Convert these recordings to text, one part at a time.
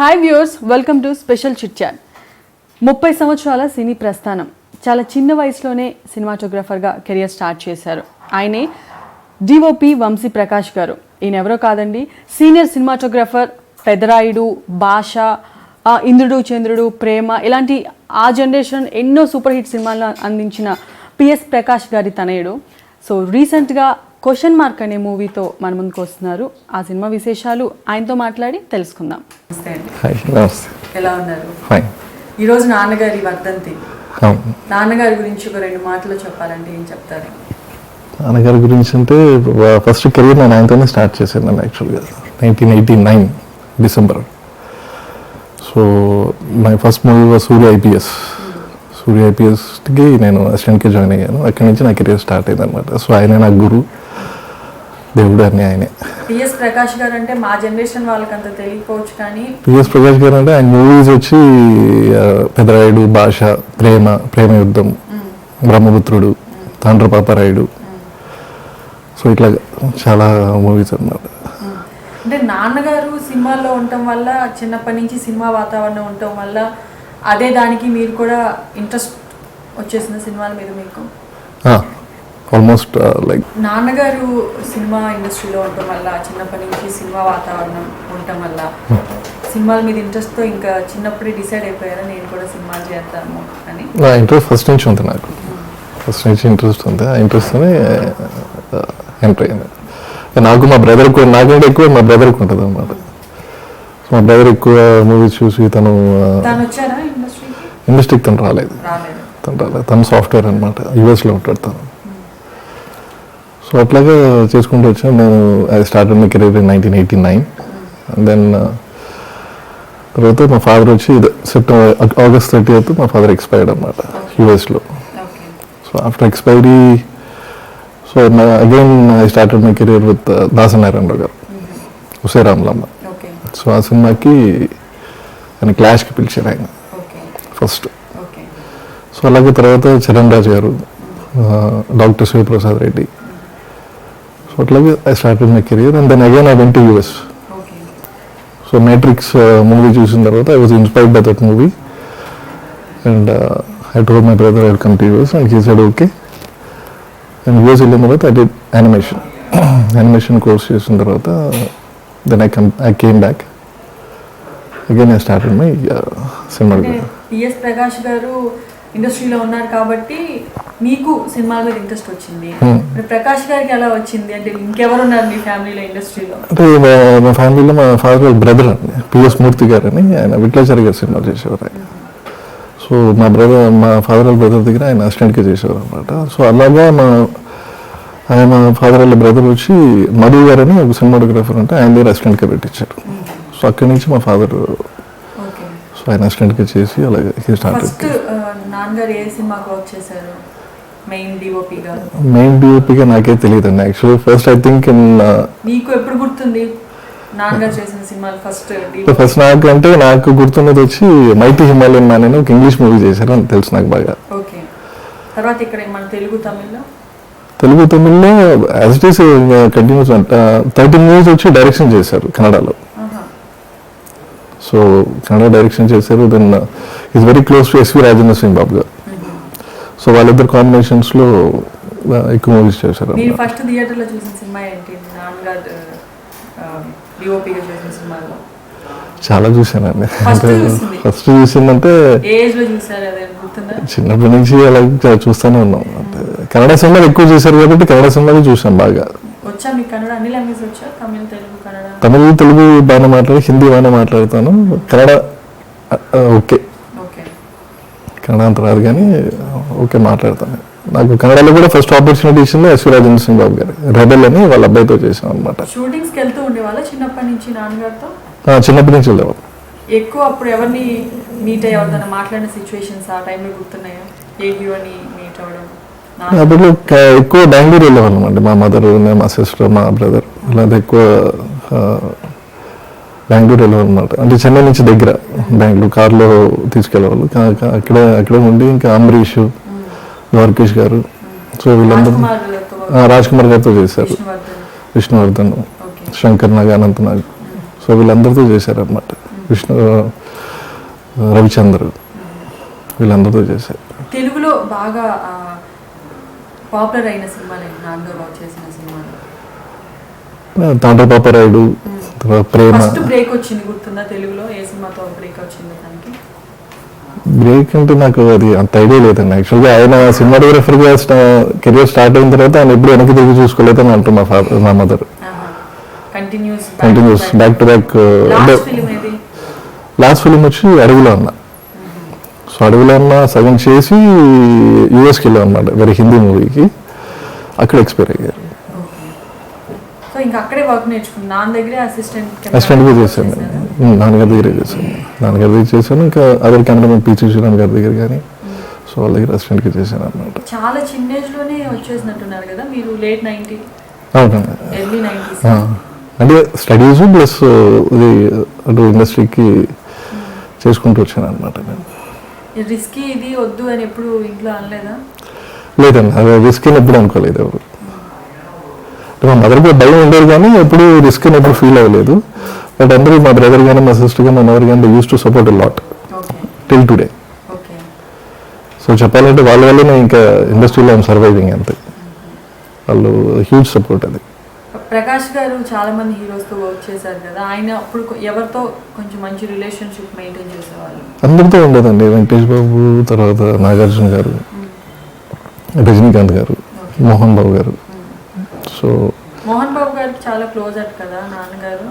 Hi viewers, welcome to special chit chat. 30 సంవత్సరాల సినీ ప్రస్థానం. చాలా చిన్న వయసులోనే సినిమాటోగ్రాఫర్గా కెరియర్ స్టార్ట్ చేశారు. ఆయనే డిఓపి వంశీ ప్రకాష్ గారు. ఈయన ఎవరో కాదండి, సీనియర్ సినిమాటోగ్రాఫర్. పెదరాయుడు, భాష, ఇంద్రుడు చంద్రుడు, ప్రేమ ఇలాంటి ఆ జనరేషన్ ఎన్నో సూపర్ హిట్ సినిమాలను అందించిన పిఎస్ ప్రకాష్ గారి తనయుడు. సో రీసెంట్గా క్వశ్చన్ మార్క్ అనే మూవీతో మన ముందుకు వస్తున్నారు. ఆ సినిమా విశేషాలు ఆయనతో మాట్లాడి తెలుసుకుందాం. ఎలా ఉన్నారు? ఈరోజు నాన్నగారి వర్ధంతి. నాన్నగారి గురించి ఒక 2 మాటలు చెప్పాలంటే ఏం చెప్తారు? నాన్నగారి గురించి అంటే ఫస్ట్ కెరీర్ నేను ఆయనతోనే స్టార్ట్ చేశాను నేను యాక్చువల్గా 1989 December. So my first movie was Surya IPS. Surya ఐపీఎస్కి నేను అసిస్టెంట్కి జాయిన్ అయ్యాను. అక్కడి నుంచి నా కెరీర్ స్టార్ట్ అయింది అనమాట. సో ఆయన నా గురు, దేవుడు అన్నీ ఆయనే. పిఎస్ ప్రకాష్ గారు అంటే మా జనరేషన్ వాళ్ళకి అంత తెలియకపోవచ్చు, కానీ పిఎస్ ప్రకాష్ గారు అంటే ఆయన మూవీస్ వచ్చి పెదరాయుడు, భాష, ప్రేమ యుద్ధం, బ్రహ్మపుత్రుడు, తాండ్రపాపరాయుడు, సో ఇట్లా చాలా మూవీస్ అన్నమాట. అంటే నాన్నగారు సినిమాల్లో ఉండటం వల్ల, చిన్నప్పటి నుంచి సినిమా వాతావరణం ఉండటం వల్ల అదే దానికి మీరు కూడా ఇంట్రెస్ట్ వచ్చేసిన సినిమాల మీద మీకు ఆల్మోస్ట్ లైక్ నాన్నగారు సినిమా ఇండస్ట్రీలో ఉండటం వల్ల, చిన్నప్పటి నుంచి సినిమా వాతావరణం ఉండటం వల్ల సినిమాల మీద ఇంట్రెస్ట్తో ఇంకా చిన్నప్పుడే డిసైడ్ అయిపోయారా నేను కూడా సినిమాలు చేద్దాము అని? ఇంట్రెస్ట్ ఫస్ట్ నుంచి ఉంది, నాకు ఫస్ట్ నుంచి ఇంట్రెస్ట్ ఉంది. ఆ ఇంట్రెస్ట్తోనే ఎంటర్ అయ్యింది. నాకు మా బ్రదర్కి, నాకంటే ఎక్కువ మా బ్రదర్కి ఉంటుంది అనమాట. సో మా బ్రదర్ ఎక్కువ మూవీస్ చూసి తను వచ్చారా ఇండస్ట్రీకి తను రాలేదు. తను సాఫ్ట్వేర్ అనమాట, యూఎస్లో ఉంటాడు తను. సో అట్లాగా చేసుకుంటూ వచ్చాను నేను. I started my career in 1989. And then తర్వాత మా ఫాదర్ వచ్చి ఆగస్ట్ 30th మా ఫాదర్ ఎక్స్పైర్డ్ అనమాట యూఎస్లో. So after expiry so again I started my career with Dasa Narayana Rao గారు, ఉసే రామలమ్మ. సో ఆ సినిమాకి ఆయన క్లాష్కి పిలిచారు ఆయన ఫస్ట్. సో అలాగే తర్వాత చరణ్ రాజ్ గారు, డాక్టర్ శివప్రసాద్ రెడ్డి. సో అట్లాగే I started my career. And then again I went to US. So Matrix movie చూసిన తర్వాత I was inspired by that movie and I told my brother I will come to US and he said okay. And US వెళ్ళిన తర్వాత I did animation course చేసిన తర్వాత then I came back again I started my cinema. PS Prakash గారు ఇండస్ట్రీలో ఉన్నారు కాబట్టి మీకు సినిమాల మీద ఇంట్రెస్ట్ వచ్చింది. ప్రకాష్ గారికి ఎలా వచ్చింది? అంటే ఇంకెవరు ఉన్నారు మీ ఫ్యామిలీలో ఇండస్ట్రీలో? అంటే మా ఫ్యామిలీలో మా ఫాదర్ బ్రదర్ అండి, పిఎస్ మూర్తి గారు అని, ఆయన విట్లాచారి గారు సినిమాలు చేసేవారు ఆయన. సో మా ఫాదర్ వాళ్ళ బ్రదర్ దగ్గర ఆయన అసిస్టెంట్గా చేసేవారు అనమాట. సో అలాగా మా ఫాదర్ వాళ్ళ బ్రదర్ వచ్చి మధు గారు అని ఒక సినిమాటోగ్రాఫర్ అంటే ఆయన దగ్గర అసిస్టెంట్గా పెట్టించారు. సో అక్కడి నుంచి మా ఫాదర్ సో ఆయన అసిస్టెంట్గా చేసి అలాగే నాన్నగారు ఏ సినిమాకి వర్క్ చేశారు మెయిన్ డిఓపిగా? నాకే తెలియదు అండి యాక్చువల్లీ. ఫస్ట్ ఐ థింక్ మీకు ఎప్పుడు గుర్తుంది నాన్నగారు చేసిన సినిమాలు? ఫస్ట్ నాకు గుర్తున్నది వచ్చి మైటీ హిమాలయన్ మ్యాన్ అని ఒక ఇంగ్లీష్ మూవీ చేశారు అని తెలుసు నాకు బాగా. ఓకే. తర్వాత ఇక్కడ మన తెలుగు తమిళ్లో as it is continuous 13 movies వచ్చి డైరెక్షన్ చేశారు కన్నడలో. సో కన్నడ డైరెక్షన్ చేశారు. Then is very close to SV Rajendra Singh Babu garu. So వాళ్ళిద్దరు కాంబినేషన్స్లో ఎక్కువ మూవీస్ చేశారు. ఫస్ట్ థియేటర్లో చూసిన సినిమా ఏంటి? చాలా చూసానండి. ఫస్ట్ చూసిందంటే చిన్నప్పటి నుంచి అలా చూస్తూనే ఉన్నాం. కన్నడ సినిమాలు ఎక్కువ చూశారు కాబట్టి కన్నడ సినిమాలు చూసాం బాగా. తమిళ, తెలుగు బాగానే మాట్లాడి, హిందీ బాగానే మాట్లాడతాను. కన్నడ ఓకే, కన్నడ అంత రాదు కానీ ఓకే మాట్లాడతాను. నాకు కన్నడలో కూడా ఫస్ట్ ఆపర్చునిటీ ఇచ్చింది ఎస్వి రాజేంద్ర సింగ్ బాబు గారు. రెబెల్ అని వాళ్ళ అబ్బాయితో చేసాం అనమాట. చిన్నప్పటి నుంచి వెళ్ళేవాళ్ళు. ఎక్కువ అప్పుడు ఎవరిని మీట్ అయ్యేవారు? మాట్లాడిన సిచ్యువేషన్స్ ఆ టైంలో గుర్తున్నాయా? ఏ హీరోని మీట్ అవ్వడం? అప్పుడు ఎక్కువ బెంగళూరు వెళ్ళేవాళ్ళం అండి. మా మదర్, మా సిస్టర్, మా బ్రదర్ ఇలాంటి ఎక్కువ బెంగళూరు వెళ్ళేవాళ్ళు అనమాట. అంటే చెన్నై నుంచి దగ్గర బెంగళూరు కార్లో తీసుకెళ్ళేవాళ్ళు. అక్కడే ఉండి ఇంకా అంబరీష్, ద్వారకేష్ గారు, సో వీళ్ళందరూ రాజ్ కుమార్ గారితో చేశారు. విష్ణువర్ధన్, శంకర్ నాగ్, అనంత్ నాగ్, సో వీళ్ళందరితో చేశారు అనమాట. విష్ణు, రవిచంద్ర, వీళ్ళందరితో చేశారు. తెలుగులో బాగా పాపులర్ అయిన సినిమాలు నాన్నగారు చేసిన సినిమాలు తాండ్ర పాపరాయుడు, తర్వాత ప్రేమ. ఫస్ట్ బ్రేక్ వచ్చింది గుర్తుందా తెలుగులో? ఏ సినిమాతో బ్రేక్ వచ్చింది దానికి? బ్రేక్ అంటే నాకు అది అంత ఐడియా లేదండి. యాక్చువల్గా ఆయన సినిమాటోగ్రఫర్గా కెరియర్ స్టార్ట్ అయిన తర్వాత ఆయన ఎప్పుడు వెనక్కి తిరిగి చూసుకోలేదని అంటారు మా mother. Continuous back to back. Last film వచ్చి అడవిలో అన్న. సో అడవిలో అన్న సగం చేసి యూఎస్కి వెళ్ళాం అనమాట, వేరే హిందీ మూవీకి. అక్కడ ఎక్స్పైర్ అయ్యారు. అసిస్టెంట్గా చేశాను, నాన్నగారి దగ్గరే చేశాను. నాన్నగారి దగ్గర చేశాను, ఇంకా అదర్ కెమెరామెన్ పి శ్రీరామ్ గారి దగ్గర కానీ, సో వాళ్ళ దగ్గర అసిస్టెంట్గా చేశాను అనమాట. చాలా చిన్న ఏజ్లోనే వచ్చేసినట్టున్నారు కదా మీరు, లేట్ 90. అవునండి, అంటే స్టడీస్ ప్లస్ ఇది అటు ఇండస్ట్రీకి చేసుకుంటూ వచ్చాను అనమాట. నేను రిస్కీ ఇది వద్దు అని ఎప్పుడు ఇంట్లో అనలేదా? లేదండి, అది రిస్క్ అని ఎప్పుడు అనుకోలేదు ఎవరు. మా మదర్కి భయం ఉండేది కానీ ఎప్పుడు రిస్క్ అని ఎప్పుడు ఫీల్ అవ్వలేదు. బట్ అందరూ మా బ్రదర్ కానీ మా సిస్టర్ కానీ మా మదర్ కానీ use to support a lot till today. So చెప్పాలంటే వాళ్ళ వల్లనే ఇంకా ఇండస్ట్రీలో ఐఎమ్ సర్వైవింగ్ అంతే. వాళ్ళు హ్యూజ్ సపోర్ట్. అది ప్రకాష్ గారు చాలా మంది హీరోస్తో వర్క్ చేశారు కదా, ఆయన అప్పుడు ఎవరితో కొంచెం మంచి రిలేషన్షిప్ మెయింటైన్ చేసేవాళ్ళు? అందరితో ఉండదండి. వెంకటేష్ బాబు, తర్వాత నాగార్జున గారు, రజనీకాంత్ గారు, మోహన్ బాబు గారు. సో మోహన్ బాబు గారికి చాలా క్లోజ్ అట్ కదా నాన్నగారు?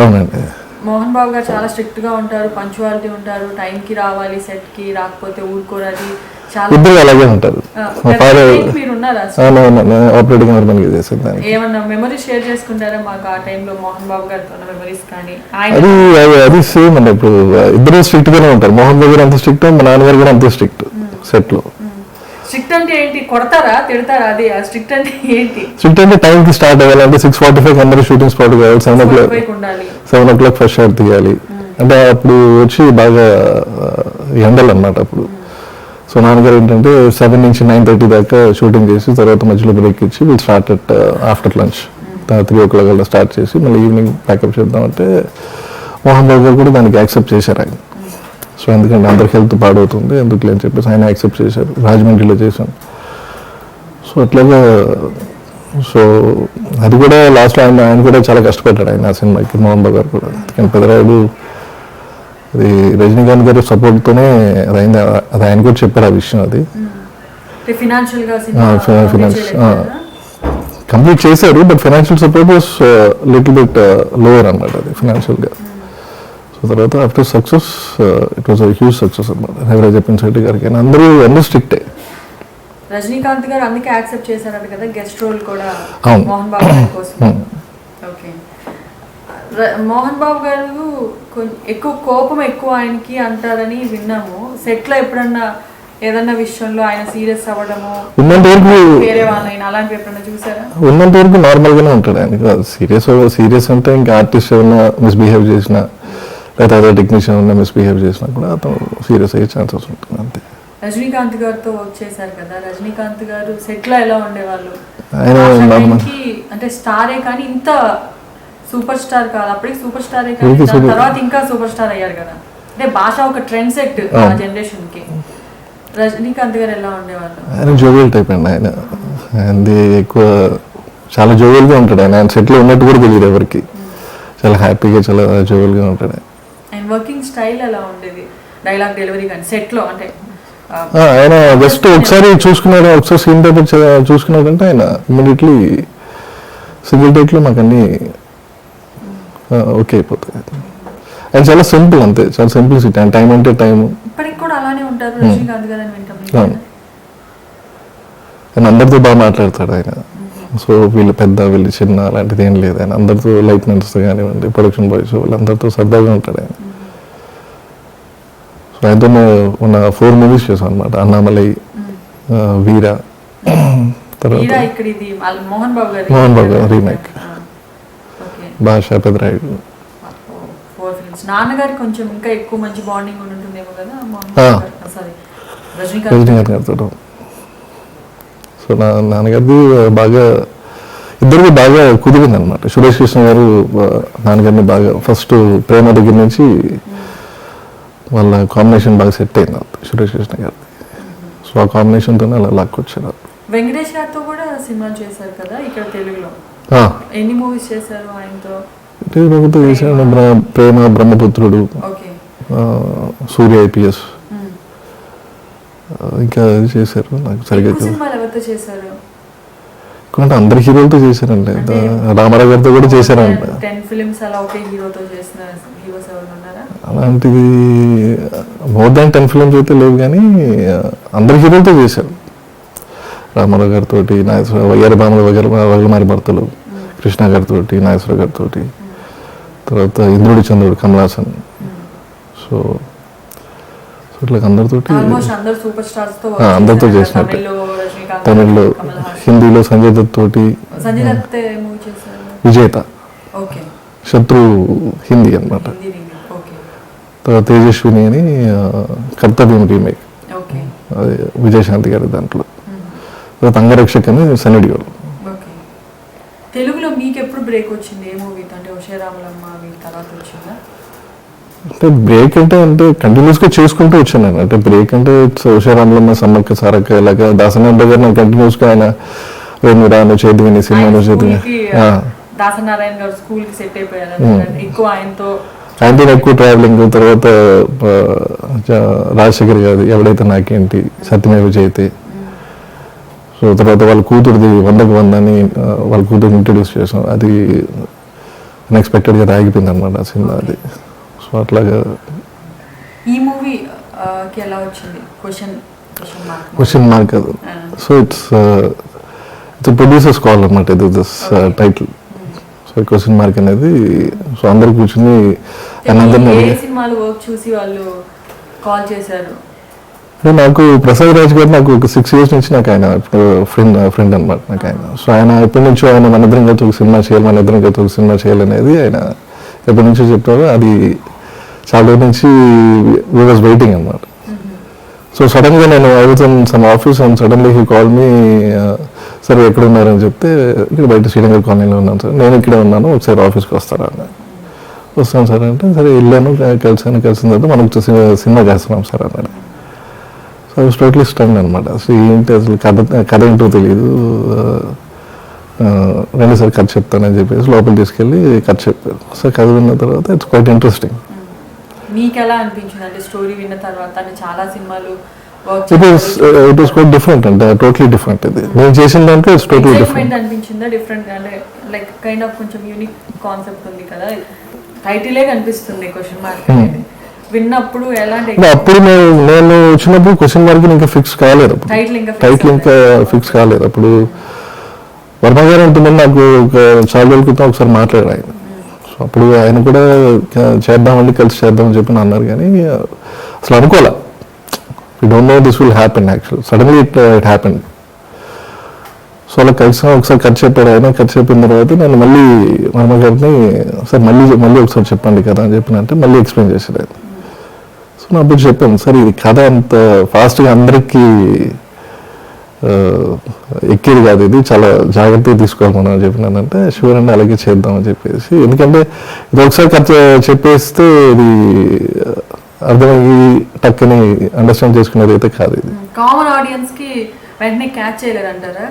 అవునండి. మోహన్ బాబు గారు చాలా స్ట్రిక్ట్ గా ఉంటారు, పంచువాలిటీ ఉంటారు, టైంకి రావాలి, సెట్ కి రాకపోతే ఊరుకోరాది. ఇద్దరు అలాగే ఉంటారు. ఆపరేటింగ్ ఏమన్నా మెమరీ షేర్ చేసుకుంటారా మాకు ఆ టైంలో మోహన్ బాబు గారితో మెమరీస్ కానీ? అది సేమ్ అండి. ఇప్పుడు ఇద్దరు స్ట్రిక్ట్ గానే ఉంటారు. మోహన్ బాబు గారు అంత స్ట్రిక్ట్, మా నాన్నగారు కూడా అంతే స్ట్రిక్ట్. సెట్ లో స్ట్రిక్ట్ అంటే ఏంటి? కొడతారా, తిడతారా? అది స్ట్రిక్ట్ అంటే ఏంటి? స్ట్రిక్ట్ అంటే టైం కి స్టార్ట్ అవ్వాలంటే 6:45 అందరూ షూటింగ్ స్పాట్ కావాలి, 7 o'clock ఫస్ట్ షాట్ తీయాలి. అంటే అప్పుడు వచ్చి బాగా ఎండలు అన్నమాట అప్పుడు. సో నాన్నగారు ఏంటంటే 7 నుంచి 9:30 దాకా షూటింగ్ చేసి తర్వాత మధ్యలో బ్రేక్ ఇచ్చి will start at after lunch 3 o'clock అలా స్టార్ట్ చేసి మళ్ళీ ఈవినింగ్ ప్యాకప్ చేద్దామంటే మోహన్ బాబు గారు కూడా దానికి యాక్సెప్ట్ చేశారు ఆయన. సో ఎందుకంటే అందరికి హెల్త్ పాడవుతుంది ఎందుకు అని చెప్పేసి ఆయన యాక్సెప్ట్ చేశారు. రాజమండ్రిలో చేశాను. సో అట్లాగా సో అది కూడా లాస్ట్లో ఆయన కూడా చాలా కష్టపడ్డాడు ఆయన ఆ సినిమాకి, మోహన్ బాబు గారు కూడా. ఎందుకంటే పెదరాయుడు అది రజనీకాంత్ గారి సపోర్ట్తోనే అదైంది. అది ఆయన కూడా చెప్పారు ఆ విషయం. అది ఫినాన్స్ కంప్లీట్ చేశారు, but financial support was little bit lower అన్నమాట అది ఫైనాన్షియల్గా. సో తర్వాత after success it was huge success అన్నమాట. రవిరాజ పిన్శెట్టి గారికి అందరూ స్ట్రిక్టే. రజనీకాంత్ గారు అందుకే యాక్సెప్ట్ చేశారట కదా గెస్ట్ రోల్ కూడా మోహన్ బాబు గారి కోసం. ఓకే, మోహన్ బాబు గారు ఎక్కువ కోపం ఎక్కువ ఆయనకి అంటారని విన్నాము. సెట్ లో ఎప్పుడన్నా ఏదన్నా విషయంలో ఆయన సీరియస్ అవ్వడము, వేరే వాళ్ళైనా అలాంటివి ఎప్పుడన్నా చూసారా? ఉన్నంత వరకు నార్మల్ గానే ఉంటాడు ఆయన. సీరియస్ అంటే ఇంకా ఆర్టిస్ట్ ఏమన్నా మిస్బిహేవ్ చేసినా లేదా అదే టెక్నీషియన్ ఏమన్నా మిస్బిహేవ్ చేసినా కూడా అతను సీరియస్ అయ్యే ఛాన్సెస్ ఉంటుంది అంతే. రజనీకాంత్ గారితో వర్క్ చేశారు కదా, రజనీకాంత్ గారు సెట్ లో ఎలా ఉండేవాళ్ళు? అంటే స్టారే కానీ ఇంత సూపర్ స్టార్ కాదు, అప్పటికి సూపర్ స్టారే కానీ తర్వాత ఇంకా సూపర్ స్టార్ అయ్యారు కదా. అంటే భాష ఒక ట్రెండ్ సెట్ ఆ జనరేషన్ కి. రజనీకాంత్ గారు ఎలా ఉండేవాళ్ళు? ఆయన జోవియల్ టైప్ అండి. ఆయనది ఎక్కువ చాలా జోవియల్ గా ఉంటాడు. ఆయన సెట్ లో ఉన్నట్టు కూడా తెలియదు ఎవరికి. చాలా హ్యాపీగా చాలా జోవియల్ గా ఉంటాడు. ఆయన వర్కింగ్ స్టైల్ ఎలా ఉండేది? డైలాగ్ డెలివరీ కానీ సెట్ లో అంటే ఆయన జస్ట్ ఒకసారి చూసుకున్నాడు, ఒకసారి సీన్ పేపర్ చూసుకున్నాడంటే ఆయన ఇమ్మీడియట్లీ సింగిల్ టేక్లో మాకు అన్నీ ఓకే అయిపోతాయి. ఆయన చాలా సింపుల్ అంతే, చాలా సింప్లిసిటీ. ఆయన టైం అంటే టైం. ఇప్పటికి కూడా అలానే ఉంటారు రజనీకాంత్ గారు అని వింటాం. ఆయన అందరితో బాగా మాట్లాడతాడు ఆయన. సో వీళ్ళు పెద్ద వీళ్ళు చిన్న అలాంటిది ఏం లేదు. ఆయన అందరితో లైట్మెంట్స్ కానివ్వండి, ప్రొడక్షన్ బాయ్స్ వాళ్ళందరితో సరదాగా ఉంటాడు ఆయన. సో ఆయనతో ఉన్న 4 మూవీస్ చేసాం అనమాట. అన్నామలై, వీర, తర్వాత మోహన్ బాబు గారు రీమేక్, భాష, పెదరాయుడు. నాన్నగారికి కొంచెం ఇంకా ఎక్కువ మంచి బాండింగ్ ఉంటుందేమో కదా రజనీకాంత్ గారితో. సో నాన్నగారిది బాగా ఇద్దరికి బాగా కుదిరింది అనమాట. సురేష్ కృష్ణ గారు నాన్నగారిని బాగా ఫస్ట్ ప్రేమ దగ్గర నుంచి వాళ్ళ కాంబినేషన్ బాగా సెట్ అయింది సురేష్ కృష్ణ గారు. సో ఆ కాంబినేషన్తోనే అలా లాక్కొచ్చారు. వెంకటేష్ గారితో కూడా సినిమాలు చేశారు కదా ఇక్కడ తెలుగులో. ఎన్ని మూవీస్ చేశారు ఆయనతో? తెలుగుతో చేశాను. ప్రేమ, బ్రహ్మపుత్రుడు, సూర్య ఐపీఎస్, ఇంకా చేశారు. నాకు సరిగ్గా సినిమాలు ఎవరితో చేశారు? అంటే అందరి హీరోలతో చేశారండి. రామారావు గారితో కూడా చేశారంట. 10 ఫిల్మ్స్ అలా ఒకే హీరోతో చేసిన హీరోస్ ఎవరు ఉన్నారా? అలాంటివి మోర్ దాన్ 10 ఫిల్మ్స్ అయితే లేవు, కానీ అందరి హీరోలతో చేశారు. రామారావు గారితో, వయ్యారి భామల వగలమారి భర్తలు, కృష్ణ గారితో, నాగేశ్వర గారితో, తర్వాత ఇంద్రుడి చంద్రుడు కమల్ హాసన్. సో ఇట్లా అందరితోటి అందరితో చేసినట్టు. తమిళ్లో, హిందీలో సంజయ్ దత్ తోటి విజేత, శత్రు హిందీ అనమాట. తర్వాత తేజస్విని అని కర్తవ్యం రీమేక్, అది విజయశాంతి గారి దాంట్లో. తర్వాత అంగరక్షక్ అని సన్నిడియోలు. తెలుగులో మీకు ఎప్పుడు బ్రేక్ వచ్చింది? ఏ మూవీ అంటే ఉషారాములమ్మ తర్వాత వచ్చిందా? అంటే బ్రేక్ అంటే కంటిన్యూస్గా చేసుకుంటూ వచ్చాను నేను. అంటే బ్రేక్ అంటే ఉషారాములమ్మ, సమ్మక్క సారక్క, ఇలాగ దాసనారాయణ గారు నాకు కంటిన్యూస్గా ఆయన వేణు రాను చేతిని సినిమాలో చేతిని దాసనారాయణ గారు స్కూల్ కి సెట్ అయిపోయారు ఎక్కువ ఆయనతో ఎక్కువ ట్రావెలింగ్. తర్వాత రాజశేఖర్ గారు ఎవడైతే నాకేంటి, సత్యమేవ జయతే. సో తర్వాత వాళ్ళ కూతురుది 100కు 100 అని వాళ్ళ కూతురు ఇంట్రడ్యూస్ చేసాం. అది అన్ఎక్స్పెక్టెడ్గా రాగిపోయింది అనమాట ఆ సినిమా. అది సో అట్లాగా ఈ మూవీ ఎలా వచ్చింది? క్వశ్చన్ మార్క్ అది. సో ఇట్స్ ప్రొడ్యూసర్స్ కాల్ అనమాట ఇది this title. So question mark అనేది. సో అందరు కూర్చుని సినిమాలు వర్క్ చూసి వాళ్ళు కాల్ చేశారు. నాకు ప్రసాద్ రాజ్ గారు నాకు ఒక 6 years నుంచి నాకు ఆయన ఫ్రెండ్ అనమాట నాకు ఆయన. సో ఆయన ఎప్పటి నుంచో ఆయన మన ఇద్దరం కలిసి ఒక సినిమా చేయాలనేది ఆయన ఎప్పటి నుంచో చెప్పారు. అది చాలా రోజుల నుంచి వీ వాజ్ వెయిటింగ్ అనమాట. సో సడన్గా నేను I was in some office and suddenly he call me, సరే ఎక్కడ ఉన్నారని చెప్తే ఇక్కడ బయట శ్రీనగర్ కాలనీలో ఉన్నాను సార్, నేను ఇక్కడే ఉన్నాను, ఒకసారి ఆఫీస్కి వస్తారా అన్న. వస్తాను సార్ అంటే సరే వెళ్ళాను, కలిసిన తర్వాత మనం సినిమా చేస్తున్నాం సార్ అన్నాడు. So I was totally stunned అనమాట. అసలు ఏంటి అసలు కథ ఏంటో తెలియదు. రండి సార్ కథ చెప్తానని చెప్పేసి లోపల తీసుకెళ్ళి కథ చెప్పారు. సో కథ విన్న తర్వాత ఇట్స్ క్వైట్ ఇంట్రెస్టింగ్. మీకు ఎలా అనిపించింది అంటే స్టోరీ విన్న తర్వాత? చాలా సినిమాలు ఇట్ వాస్ క్వైట్ డిఫరెంట్, అంటే టోటలీ డిఫరెంట్. ఇది నేను చేసిన దాంట్లో ఇట్స్ టోటలీ డిఫరెంట్. అనిపించిందా డిఫరెంట్ అంటే లైక్ కైండ్ ఆఫ్ కొంచెం యూనిక్ కాన్సెప్ట్ ఉంది కదా, టైటిలే కనిపిస్తుంది క్వశ్చన్ మార్క్ అనేది. విన్నప్పుడు ఎలాంటి అప్పుడు నేను వచ్చినప్పుడు క్వశ్చన్ మార్క్ ఇంకా ఫిక్స్ కాలేదు, టైటిల్ ఇంకా ఫిక్స్ కాలేదు. అప్పుడు వర్మ గారు అంటున్నాను నాకు చాలా రోజుల క్రితం ఒకసారి మాట్లాడారు ఆయన. సో అప్పుడు ఆయన కూడా చేద్దామండి, కలిసి చేద్దామని చెప్పి అన్నారు. కానీ అసలు అనుకోలే, we don't know this will happen. Actual suddenly it happen. So అలా కలిసి ఒకసారి కట్ చెప్పాడు ఆయన. కట్ చెప్పిన తర్వాత నేను మళ్ళీ వర్మ గారిని సార్ మళ్ళీ ఒకసారి చెప్పండి కదా అని చెప్పినంటే మళ్ళీ ఎక్స్ప్లెయిన్ చేశాడు ఆయన. సో నా అప్పుడు చెప్పాను సార్ ఇది కథ అంత ఫాస్ట్గా అందరికీ ఎక్కేది కాదు, ఇది చాలా జాగ్రత్తగా తీసుకోవాలి మనం అని చెప్పినానంటే షూర్ అండి అలాగే చేద్దామని చెప్పేసి. ఎందుకంటే ఇది ఒకసారి కథ చెప్పేస్తే ఇది అర్థమయ్యి టక్కని అండర్స్టాండ్ చేసుకునేది అయితే కాదు. ఇది కామన్ ఆడియన్స్ కి వెంటనే క్యాచ్ చేయలేరు అంటారా?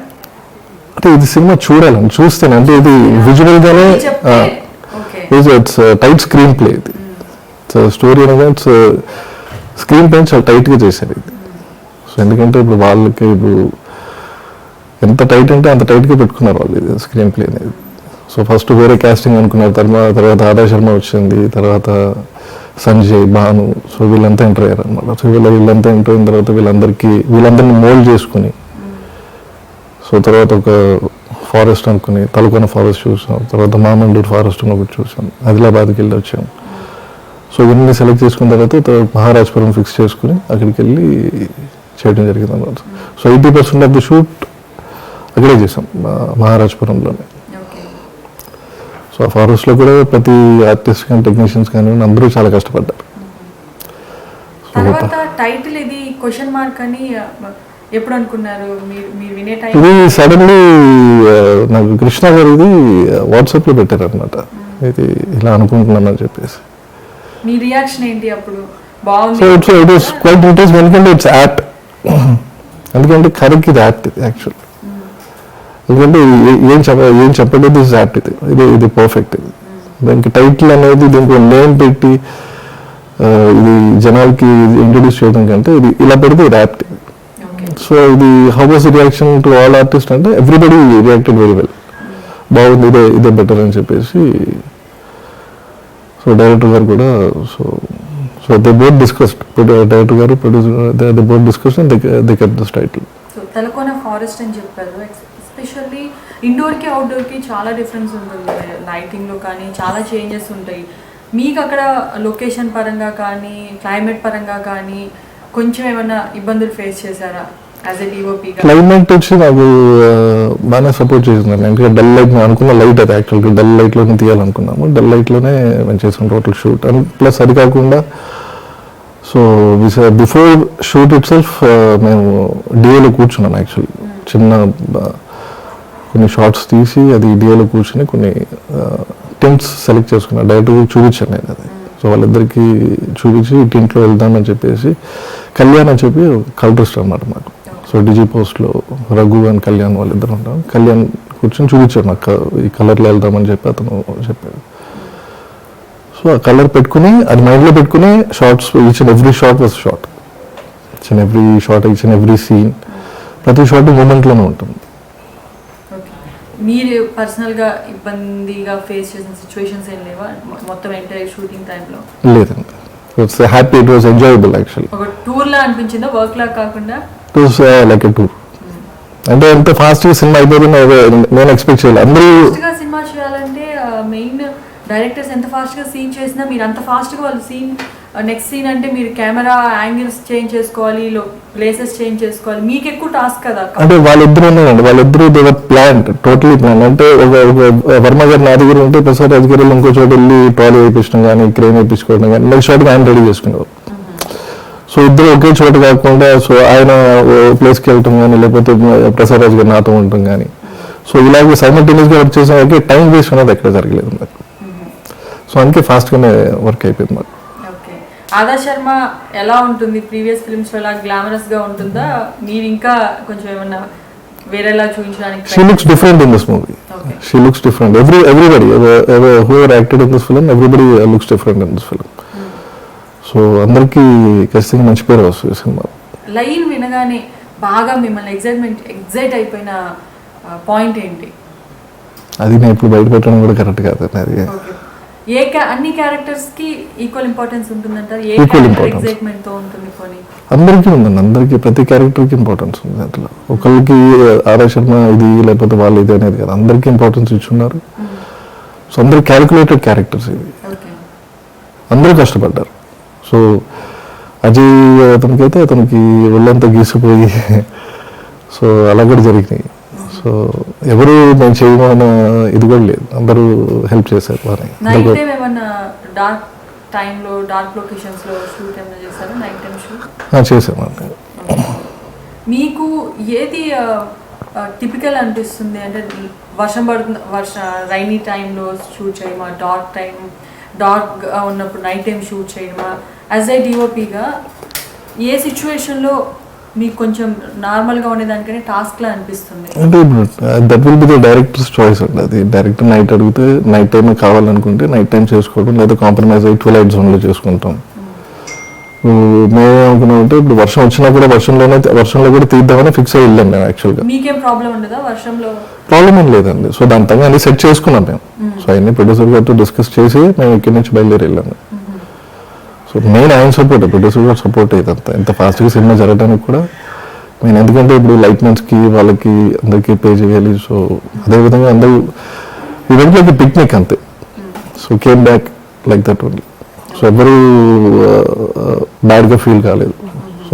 అంటే ఇది సినిమా చూడాలని చూస్తేనే, అంటే ఇది విజువల్ గానే ఇట్స్ టైట్ స్క్రీన్ ప్లే. ఇది స్టోరీ అనగా ఇట్స్ స్క్రీన్ ప్లే చాలా టైట్గా చేశారు ఇది. సో ఎందుకంటే ఇప్పుడు వాళ్ళకి ఇప్పుడు ఎంత టైట్ అంటే అంత టైట్గా పెట్టుకున్నారు వాళ్ళు ఇది స్క్రీన్ ప్లే అనేది. సో ఫస్ట్ వేరే కాస్టింగ్ అనుకున్నారు, తర్వాత ఆదా శర్మ వచ్చింది, తర్వాత సంజయ్, భాను. సో వీళ్ళంతా ఎంటర్ అయ్యారు అనమాట. సో వీళ్ళంతా ఎంటర్ అయిన తర్వాత వీళ్ళందరినీ మోల్డ్ చేసుకుని, సో తర్వాత ఒక ఫారెస్ట్ అనుకుని తలకొన ఫారెస్ట్ చూసాం, తర్వాత మామండూరు ఫారెస్ట్ ఒకటి చూసాం, ఆదిలాబాద్కి వెళ్ళి వచ్చాం. సో ఇవన్నీ సెలెక్ట్ చేసుకున్న తర్వాత మహారాజ్పురం ఫిక్స్ చేసుకుని అక్కడికి వెళ్ళి చేయడం జరిగింది అనమాట. సో 80% ఆఫ్ ది షూట్ అక్కడే చేసాం మహారాజ్పురంలోనే. సో ఆ ఫారెస్ట్లో కూడా ప్రతి ఆర్టిస్ట్ కానీ టెక్నీషియన్స్ కానీ అందరూ చాలా కష్టపడ్డారు. తర్వాత టైటిల్ ఇది క్వశ్చన్ మార్క్ అని ఎప్పుడు అనుకున్నారు మీరు మీరు వినే టైం? ఇది సడన్లీ నాకు కృష్ణ గారు ఇది వాట్సాప్లో పెట్టారు అనమాట, ఇది ఇలా అనుకుంటున్నాను చెప్పేసి. మీ రియాక్షన్ ఏంటి అప్పుడు? సో బాగుంది. ఇట్ వాస్ క్వైట్ ఇంట్రెస్ట్, ఎందుకంటే ఇట్స్ యాప్ట్. ఎందుకంటే కరెక్ట్ ఇది యాప్ట్ ఇది యాక్చువల్. ఎందుకంటే ఏం చెప్పలేదు ఇస్ యాప్ట్ ఇది పర్ఫెక్ట్. ఇది దానికి టైటిల్ అనేది దీనికి నేమ్ పెట్టి ఇది జనాలకి ఇంట్రడ్యూస్ చేయడం కంటే ఇది ఇలా పెడితే ఇది యాప్ట్. సో ఇది how was reaction to all artist అంటే ఎవ్రీబడి రియాక్టెడ్ వెరీ వెల్, బాగుంది, ఇదే బెటర్ అని చెప్పేసి. సో డైరెక్టర్ గారు కూడా so they both discussed, director garu producer they both discussed and they kept this title. So Talakona forest అని చెప్పారు. Especially ఇండోర్కి అవుట్డోర్కి చాలా డిఫరెన్స్ ఉంటుంది, లైటింగ్లో కానీ చాలా చేంజెస్ ఉంటాయి. మీకు అక్కడ లొకేషన్ పరంగా కానీ క్లైమేట్ పరంగా కానీ కొంచెం ఏమైనా ఇబ్బందులు ఫేస్ చేశారా యాజ్ ఎ డిఓపిగా? క్లైమేట్ వచ్చి నాకు బాగానే సపోర్ట్ చేసింది. ఎందుకంటే డల్ లైట్ అనుకున్న లైట్ అది యాక్చువల్గా డల్ లైట్లోనే తీయాలనుకున్నాము, డల్ లైట్లోనే మేము చేసాం టోటల్ షూట్. అండ్ ప్లస్ అది కాకుండా so before shoot it self మేము డిఏలో కూర్చున్నాం యాక్చువల్లీ. చిన్న కొన్ని షార్ట్స్ తీసి అది డిఏలో కూర్చుని కొన్ని టెంట్స్ సెలెక్ట్ చేసుకున్నాను, డైరెక్ట్గా చూపించాను నేను అది. సో వాళ్ళిద్దరికి చూపించి టింట్లో వెళ్దామని చెప్పేసి కళ్యాణ్ అని చెప్పి కలరిస్ట్ అన్నమాట మాకు. సో డిజీ పోస్ట్లో రఘు అండ్ కళ్యాణ్ వాళ్ళిద్దరు ఉంటాం. కళ్యాణ్ కూర్చొని చూపించాడు నాకు ఈ కలర్లో వెళ్దామని చెప్పి అతను చెప్పాడు. సో ఆ కలర్ పెట్టుకుని అది మైండ్లో పెట్టుకుని shots each and every shot was shot, each and every shot, each and every scene, ప్రతి షార్ట్ మూమెంట్లోనే ఉంటుంది. మీరు పర్సనల్గా ఇబ్బందిగా ఫేస్ చేసిన సిచ్యువేషన్స్ ఏం లేవా మొత్తం ఎంటైర్ షూటింగ్ టైంలో? లేదండి, it's happy, it was enjoyable actually. ఒక టూర్ లా అనిపించిందా, వర్క్ లా కాకుండా? It was like a tour. అంటే ఎంత ఫాస్ట్గా సినిమా అయిపోతుందో నేను ఎక్స్పెక్ట్ చేయాలి. అందరూ సినిమా చేయాలంటే మెయిన్ డైరెక్టర్స్ ఎంత ఫాస్ట్గా సీన్ చేసినా మీరు అంత ఫాస్ట్గా వాళ్ళు సీన్ నెక్స్ట్ సీన్ అంటే మీరు కెమెరా యాంగిల్స్ చేంజ్ చేసుకోవాలి, ప్లేసెస్ చేంజ్ చేసుకోవాలి, మీకు ఎక్కువ టాస్క్ కదా. అంటే వాళ్ళిద్దరు ఉన్నారండి, వాళ్ళిద్దరు దేవర్ ప్లాన్, టోటలీ ప్లాన్. అంటే ఒక వర్మ గారు నా దగ్గర ఉంటే ప్రసాద్ అధికారులు ఇంకో చోట వెళ్ళి ట్రాలీ వేయించడం కానీ క్రేన్ వేయించుకోవడం కానీ నెక్స్ట్ షాట్కి ఆయన రెడీ చేసుకునేవారు. సో ఇద్దరు ఒకే చోట కాకుండా సో ఆయన ప్లేస్కి వెళ్ళటం కానీ లేకపోతే ప్రసాద్ రాజు గారు నాతో ఉండటం కానీ సో ఇలాగే సైమల్టేనియస్గా వర్క్ చేసాక టైం వేస్ట్ అనేది ఎక్కడ జరగలేదు మాకు. సో అందుకే ఫాస్ట్గానే వర్క్ అయిపోయింది మాకు. ఆదా శర్మ ఎలా ఉంటుంది? ప్రీవియస్ ఫిల్మ్స్ ఎలా గ్లామరస్ గా ఉంటుందా, మీరు ఇంకా కొంచెం ఏమన్నా వేరేలా చూపించడానికి? She looks different in this movie. Okay. She looks different. Everybody, whoever acted in this film, everybody looks different in this film. So అందరికీ ఖచ్చితంగా మంచి పేరు వస్తుంది సినిమా. లైన్ వినగానే బాగా మిమ్మల్ని ఎగ్జైట్ అయిపోయిన పాయింట్ ఏంటి? అది నేను ఇప్పుడు బయట పెట్టడం కూడా కరెక్ట్ కాదు. అది అన్ని క్యారెక్టర్స్ కి ఈక్వల్ ఇంపార్టెన్స్ ఉంటుందంటారు? ఎగ్జైట్మెంట్ తో ఉంటుంది కొని? అందరికీ ఉందండి, అందరికీ ప్రతి క్యారెక్టర్కి ఇంపార్టెన్స్ ఉంది దాంట్లో. ఒకరికి ఆదా శర్మ ఇది లేకపోతే వాళ్ళు ఇది అనేది కదా, అందరికీ ఇంపార్టెన్స్ ఇచ్చున్నారు. సో అందరు క్యాలిక్యులేటెడ్ క్యారెక్టర్స్ ఇవి, అందరూ కష్టపడ్డారు. సో అజయ్ అతనికి ఒళ్ళంతా గీసిపోయి సో అలా కూడా జరిగినాయి. సో ఎవరు నేను చేయమన్న ఇది కూడా లేదు, అందరూ హెల్ప్ చేశారు. చేసామండి. మీకు ఏది టిపికల్ అనిపిస్తుంది అంటే వర్షం పడుతుంది, రైనీ టైంలో షూట్ చేయమా, డార్క్ ఉన్నప్పుడు నైట్ టైం షూట్ చేయడమా? యాజ్ ఏ డిఓపిగా ఏ సిచ్యువేషన్లో మీకు కొంచెం నార్మల్గా ఉండేదానికనే టాస్క్లా అనిపిస్తుంది? అంటే that will be the director's choice అండి. అది డైరెక్టర్ నైట్ అడిగితే నైట్ టైం కావాలనుకుంటే నైట్ టైం చేసుకోవడం, లేదా కాంప్రమైజ్ అయ్యి 12 జోన్లో చేసుకుంటాం. మేమేమనుకున్నామంటే ఇప్పుడు వర్షం వచ్చినా కూడా వర్షంలో కూడా తీద్దామని ఫిక్స్ అయ్యి వెళ్ళాం మేము యాక్చువల్గా. మీకేం ప్రాబ్లం ఉండదా వర్షంలో? ప్రాబ్లం ఏం లేదండి. సో దాని తగ్గ అన్ని సెట్ చేసుకున్నాం మేము. సో అవన్నీ ప్రొడ్యూసర్ గారితో డిస్కస్ చేసి మేము ఇక్కడి నుంచి బయలుదేరి వెళ్ళాము. సో మెయిన్ ఆయన సపోర్ట్, ప్రొడ్యూసర్ గారు సపోర్ట్ ఇదంతా ఎంత ఫాస్ట్గా సినిమా జరగడానికి కూడా మెయిన్. ఎందుకంటే ఇప్పుడు లైట్మెన్స్కి వాళ్ళకి అందరికీ పే చేయాలి. సో అదేవిధంగా అందరూ ఈవెంట్ లైక్ పిక్నిక్ అంతే. So came back like that only. So ఎవరు బ్యాడ్గా ఫీల్ కాలేదు. సో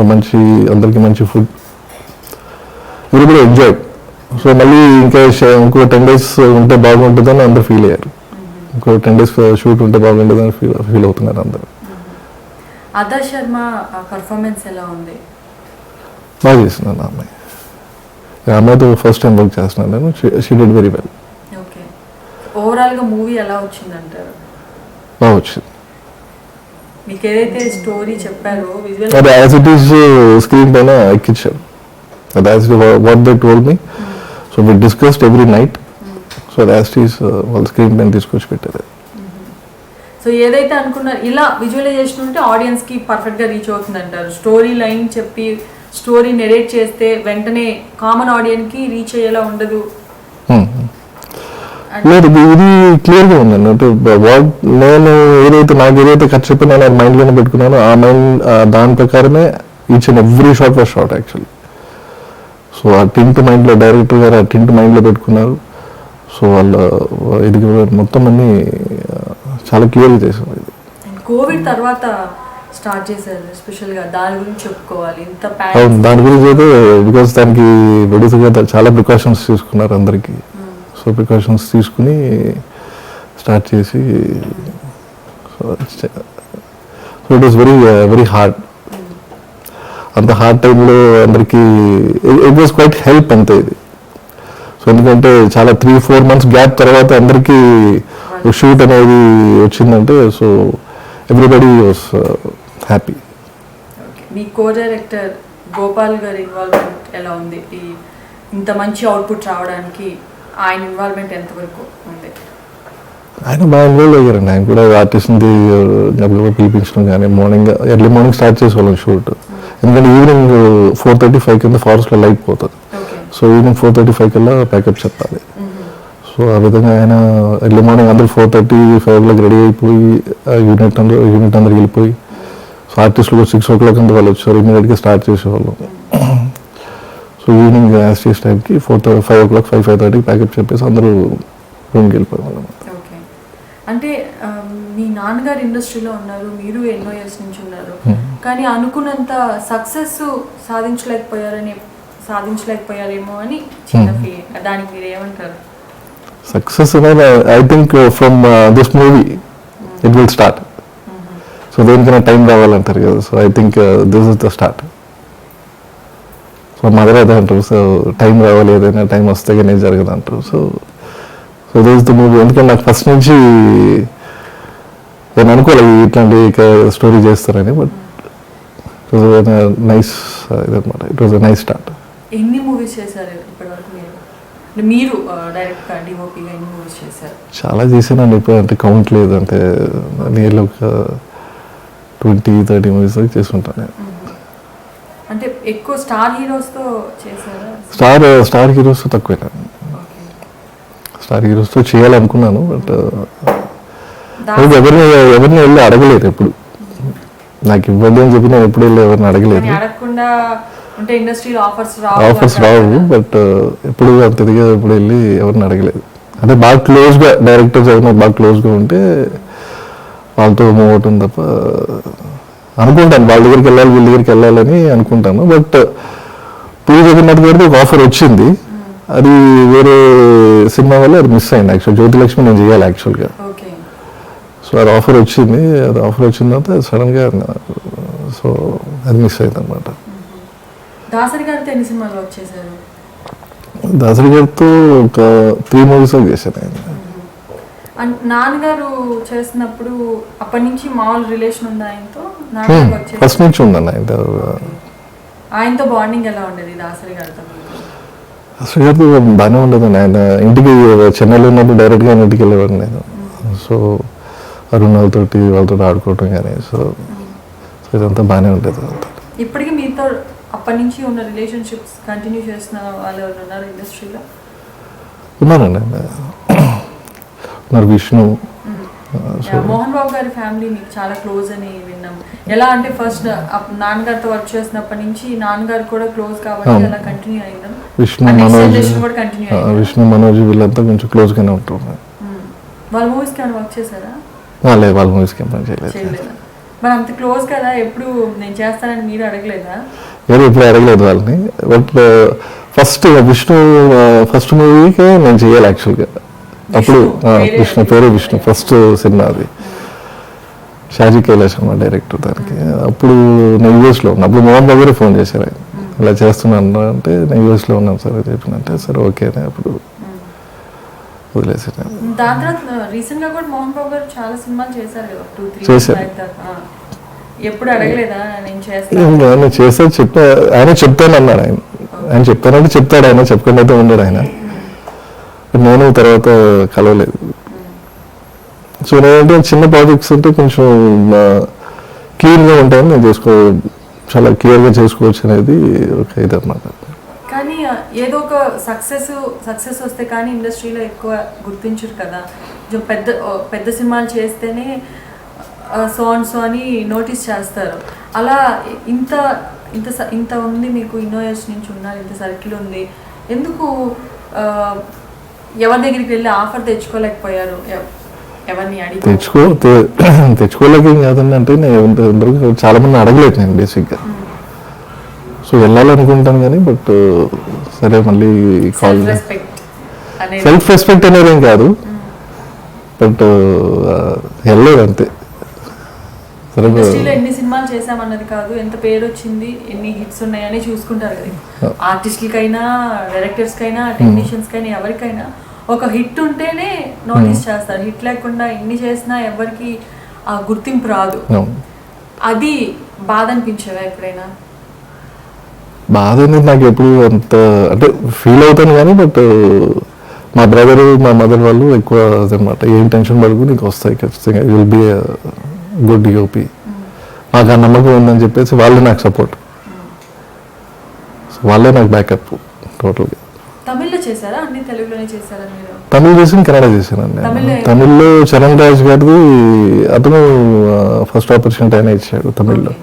అందరికీ మంచి ఫుడ్, ఎవరు ఎంజాయ్. సో మళ్ళీ ఇంకో 10 days ఉంటే బాగుంటుందని అందరు ఫీల్ అయ్యారు. ఇంకో 10 days షూట్ ఉంటే బాగుంటుందని ఫీల్ అవుతున్నారు అందరు. ఆదా శర్మ పర్ఫార్మెన్స్ ఎలా ఉంది? బాగా చేసినాను ఆ అమ్మాయి. ఆ అమ్మాయితో ఫస్ట్ టైం వర్క్ చేస్తున్నాను నేను. She did very well. Okay, ఓవరాల్గా మూవీ ఎలా వచ్చిందంటారు? బాగా వచ్చింది. మీకు ఏదైతే స్టోరీ చెప్పారో విజువల్ అది యాజ్ ఇట్ ఈస్ స్క్రీన్ పైన ఎక్కించారు. అది as what they told me. So we discussed every night. So అది యాజ్ ఇట్ ఈస్ వాళ్ళ స్క్రీన్ పైన తీసుకొచ్చి పెట్టారు. సో ఏదైతే అనుకున్నారు ఇలా విజువలైజేషన్ ఉంటే ఆడియన్స్కి పర్ఫెక్ట్గా రీచ్ అవుతుంది అంటారు. స్టోరీ లైన్ చెప్పి స్టోరీ నెరేట్ చేస్తే వెంటనే కామన్ ఆడియన్కి రీచ్ అయ్యేలా ఉండదు. లేదు, ఇది క్లియర్గా ఉందండి. అంటే నేను నాకు ఏదైతే ఖర్చు చెప్పి నేను మైండ్లోనే పెట్టుకున్నానో ఆ మైండ్ దాని ప్రకారమే each and every shot for shot actually. So ఆ టింట్ మైండ్లో డైరెక్టర్ గారు ఆ టింట్ మైండ్లో పెట్టుకున్నారు. సో వాళ్ళ ఇది మొత్తం అన్ని చాలా క్లియర్గా చేశారు. ఇది కోవిడ్ తర్వాత స్టార్ట్ చేశారు స్పెషల్గా, దాని గురించి చెప్పుకోవాలి. ఇంత అవును, దాని గురించి అయితే బికాస్ దానికి వెడిగా చాలా ప్రికాషన్స్ తీసుకున్నారు అందరికీ. సో ప్రికాషన్స్ తీసుకుని స్టార్ట్ చేసి so it was very hard. అంత హార్డ్ టైంలో అందరికీ ఇట్ వాస్ క్వైట్ హెల్ప్ అంతే ఇది. సో ఎందుకంటే చాలా 3-4 months గ్యాప్ తర్వాత అందరికీ షూట్ అనేది వచ్చిందంటే so everybody was happy. Me co director Gopal గారి ఇన్వాల్వ్మెంట్ ఎలా ఉంది? ఇంత మంచి అవుట్పుట్ రావడానికి ఆయన ఇన్వాల్వ్మెంట్ ఎంతవరకు ఉంది? ఆయన బాగా ఇన్వాల్వ్ అయ్యారండి. ఆయన కూడా ఆర్టిస్ట్ని డబ్బులు పిలిపించడం కానీ ఎర్లీ మార్నింగ్ స్టార్ట్ చేసేవాళ్ళం షూట్. ఎందుకంటే ఈవినింగ్ 4:35 కింద ఫారెస్ట్లో లైట్ పోతుంది. సో ఈవినింగ్ 4:35 కల్లా ప్యాకప్ చెప్పాలి. సో ఆ విధంగా ఆయన ఎర్లీ మార్నింగ్ అందరూ 4:35 రెడీ అయిపోయి యూనిట్ అందరికి వెళ్ళిపోయి సో ఆర్టిస్టులు కూడా 6 o'clock అంతా వాళ్ళు వచ్చారు. ఇమీడియట్గా స్టార్ట్ చేసేవాళ్ళం. సో ఈవినింగ్ యాస్టీస్ టైంకి 5 o'clock 5:30 ప్యాకప్ చెప్పేసి అందరూ రూమ్కి వెళ్ళిపోయేవాళ్ళం. ఓకే, అంటే మీ నాన్నగారు ఇండస్ట్రీలో ఉన్నారు, మీరు ఎన్నో ఇయర్స్ నుంచి ఉన్నారు, కానీ అనుకున్నంత సక్సెస్ సాధించలేకపోయారేమో అని చిన్న ఫీలింగ్. దానికి మీరు ఏమంటారు? సక్సెస్ అనేది I think from this movie it will start. So దేనికైనా టైం రావాలంటారు కదా. So I think this is the start. So mother అదే అంటారు. సో టైం రావాలి, ఏదైనా టైం వస్తే కానీ జరగదు అంటారు. So this is the movie. ఎందుకంటే నాకు ఫస్ట్ నుంచి నేను అనుకోలేదు ఇట్లాంటి స్టోరీ చేస్తారని. బట్ ఇట్ వాజ్ నైస్ ఇదన్నమాట. It was nice start. ఎన్ని మూవీస్ చేశారు ఇప్పటివరకు మీరు డైరెక్ట్గా డిఓపిగా? ఎన్ని మూవీస్ చేశారు? చాలా చేశానండి. ఇప్పుడు అంటే కౌంట్ లేదు. అంటే నియర్లీ ఒక 20-30 మూవీస్ చేస్తుంటాను. అంటే ఎక్కువ స్టార్ హీరోస్తో చేశారా? స్టార్ హీరోస్తో తక్కువ. స్టార్ హీరోస్తో చేయాలనుకున్నాను. బట్ ఎవరిని వెళ్ళి అడగలేదు. ఎప్పుడు నాకు ఇవ్వండి అని చెప్పి నేను ఎప్పుడు వెళ్ళి ఎవరిని అడగలేదు. Offers Rao. బట్ ఎప్పుడు అంతదిగా ఎప్పుడు వెళ్ళి ఎవరిని అడగలేదు. అంటే బాగా క్లోజ్గా డైరెక్టర్స్ ఎవరైనా బాగా క్లోజ్గా ఉంటే వాళ్ళతో మూవ్ అవుతుంది తప్ప అనుకుంటాను వాళ్ళ దగ్గరికి వెళ్ళాలి వీళ్ళ దగ్గరికి వెళ్ళాలని అనుకుంటాను. బట్ పూరి జగన్నాథ్ గారిది ఒక ఆఫర్ వచ్చింది. అది వేరే సినిమా వల్ల అది మిస్ అయింది. యాక్చువల్ జ్యోతిలక్ష్మి నేను చేయాలి యాక్చువల్గా. సో అది ఆఫర్ వచ్చింది. అది ఆఫర్ వచ్చిన తర్వాత సడన్గా సో అది మిస్ అయింది అనమాట. దాసరి గారితో ఎన్ని సినిమాలు వర్క్ చేశారు? దాసరి గారితో ఒక 3 movies చేశాను. ఆయన నాన్నగారు చేసినప్పుడు అప్పటి నుంచి మామూలు రిలేషన్ ఉంది ఆయనతో? ఫస్ట్ నుంచి ఉందండి ఆయనతో బాండింగ్ ఎలా ఉండేది దాసరి గారితో? దాసరి గారితో బాగానే ఉండదండి. ఆయన ఇంటికి చెన్నైలో ఉన్నప్పుడు డైరెక్ట్గా ఆయన ఇంటికి వెళ్ళేవాడు నేను. సో అరుణ్ వాళ్ళతో ఆడుకోవటం కానీ సో ఇదంతా బాగానే ఉంటుంది. ఇప్పటికీ మీతో అప్పటి నుంచి ఉన్న రిలేషన్షిప్స్ కంటిన్యూ చేస్తున్న వాళ్ళు ఎవరు ఉన్నారు ఇండస్ట్రీలో? ఉన్నారండి. ఉన్నారు విష్ణు. మోహన్ బాబు గారి ఫ్యామిలీ మీకు చాలా క్లోజ్ అని విన్నాం. ఎలా అంటే ఫస్ట్ నాన్నగారితో వర్క్ చేసినప్పటి నుంచి నాన్నగారు కూడా క్లోజ్ కాబట్టి అలా కంటిన్యూ అయిందా? విష్ణు మనోజ్ వీళ్ళంతా కొంచెం క్లోజ్గానే ఉంటారు. వాళ్ళ మూవీస్కి ఏమైనా వర్క్ చేశారా? లేదు, వాళ్ళ మూవీస్కి ఏం పని చేయలేదు. మరి అంత క్లోజ్ కదా, ఎప్పుడు నేను చేస్తానని మీరు అడగలేదా? నేను ఎప్పుడు అడగలేదు వాళ్ళని. బట్ విష్ణు ఫస్ట్ మూవీకే నేను చేయాలి యాక్చువల్గా. అప్పుడు విష్ణు పేరు విష్ణు ఫస్ట్ సినిమా అది. షాజీ కైలాష్ అన్నమాట డైరెక్టర్ దానికి. అప్పుడు నేను యూఎస్లో ఉన్నప్పుడు మోహన్ బాబు గారే ఫోన్ చేశారు. ఆయన ఇలా చేస్తున్నాను అంటే నేను యూఎస్లో ఉన్నాను సార్ అని చెప్పినంటే సరే ఓకేనే అప్పుడు వదిలేసాను. దాని తర్వాత రీసెంట్ గా కూడా మోహన్ బాబు గారు చాలా సినిమాలు చేశారు కదా, 2-3 చేశారు. ఎప్పుడు అడగలేదా నేను ఆయన చేస్తారు చెప్పా, ఆయన చెప్తాను అన్నాడు. ఆయన చెప్తానంటే చెప్తాడు, ఆయన చెప్పకుండా అయితే ఉండడు ఆయన. నేను తర్వాత కలవలేదు. సో నేనంటే చిన్న ప్రాజెక్ట్స్ అంటే కొంచెం క్లీన్గా ఉంటాయని నేను చాలా క్లియర్గా చేసుకోవచ్చు అనేది ఒక ఇది అన్నమాట. కానీ ఏదో ఒక సక్సెస్ వస్తే కానీ ఇండస్ట్రీలో ఎక్కువ గుర్తించరు కదా. కొంచెం పెద్ద సినిమాలు చేస్తేనే సో అని నోటీస్ చేస్తారు. అలా ఇంత ఇంత ఇంత ఉంది మీకు, ఇన్నో ఇయర్స్ నుంచి ఉన్నారు, ఇంత సర్కిల్ ఉంది, ఎందుకు ఎవరి దగ్గరికి వెళ్ళి ఆఫర్ తెచ్చుకోలేకపోయారు? ఎవరిని అడిగి తెచ్చుకోలేక ఏం కాదండి, అంటే నేను చాలా మంది అడగలేదు నేను బేసిక్గా. సో వెళ్ళాలనుకుంటాను కానీ బట్ సరే మళ్ళీ కాల్ సెల్ఫ్ రెస్పెక్ట్ అనేది ఏం కాదు, బట్ వెళ్ళలేదు అంతే. ఇండస్ట్రీలో ఎన్ని సినిమాలు చేసామన్నది కాదు, ఎంత పేరు వచ్చింది, ఎన్ని హిట్స్ ఉన్నాయని చూసుకుంటారు కదా. ఆర్టిస్టులకైనా, డైరెక్టర్స్కైనా, టెక్నీషియన్స్కైనా, ఎవరికైనా ఒక హిట్ ఉంటేనే నోటీస్ చేస్తారు. హిట్ లేకుండా ఎన్ని చేసినా ఎవరికి ఆ గుర్తింపు రాదు. అది బాధ అనిపించేవా ఎప్పుడైనా? బాధ అనేది నాకు ఎప్పుడు అంత అంటే ఫీల్ అవుతాను కానీ బట్ మా బ్రదరు మా మదర్ వాళ్ళు ఎక్కువ అదనమాట, ఏం టెన్షన్ పడుకు నీకు వస్తాయి ఖచ్చితంగా, విల్ బి గుడ్ డిఓపి, నాకు ఆ నమ్మకం ఉందని చెప్పేసి వాళ్ళే నాకు సపోర్ట్, సో వాళ్ళే నాకు బ్యాకప్ టోటల్గా. తమిళ్లో చేశారా అన్ని తెలుగులోనే చేశారా మీరు? తమిళ్ చేసి కన్నడ చేశానండి. తమిళ్లో చరణ్ రాజ్ గారిది అతను ఫస్ట్ ఆపర్చునిటీ ఆయన ఇచ్చాడు తమిళ్లో,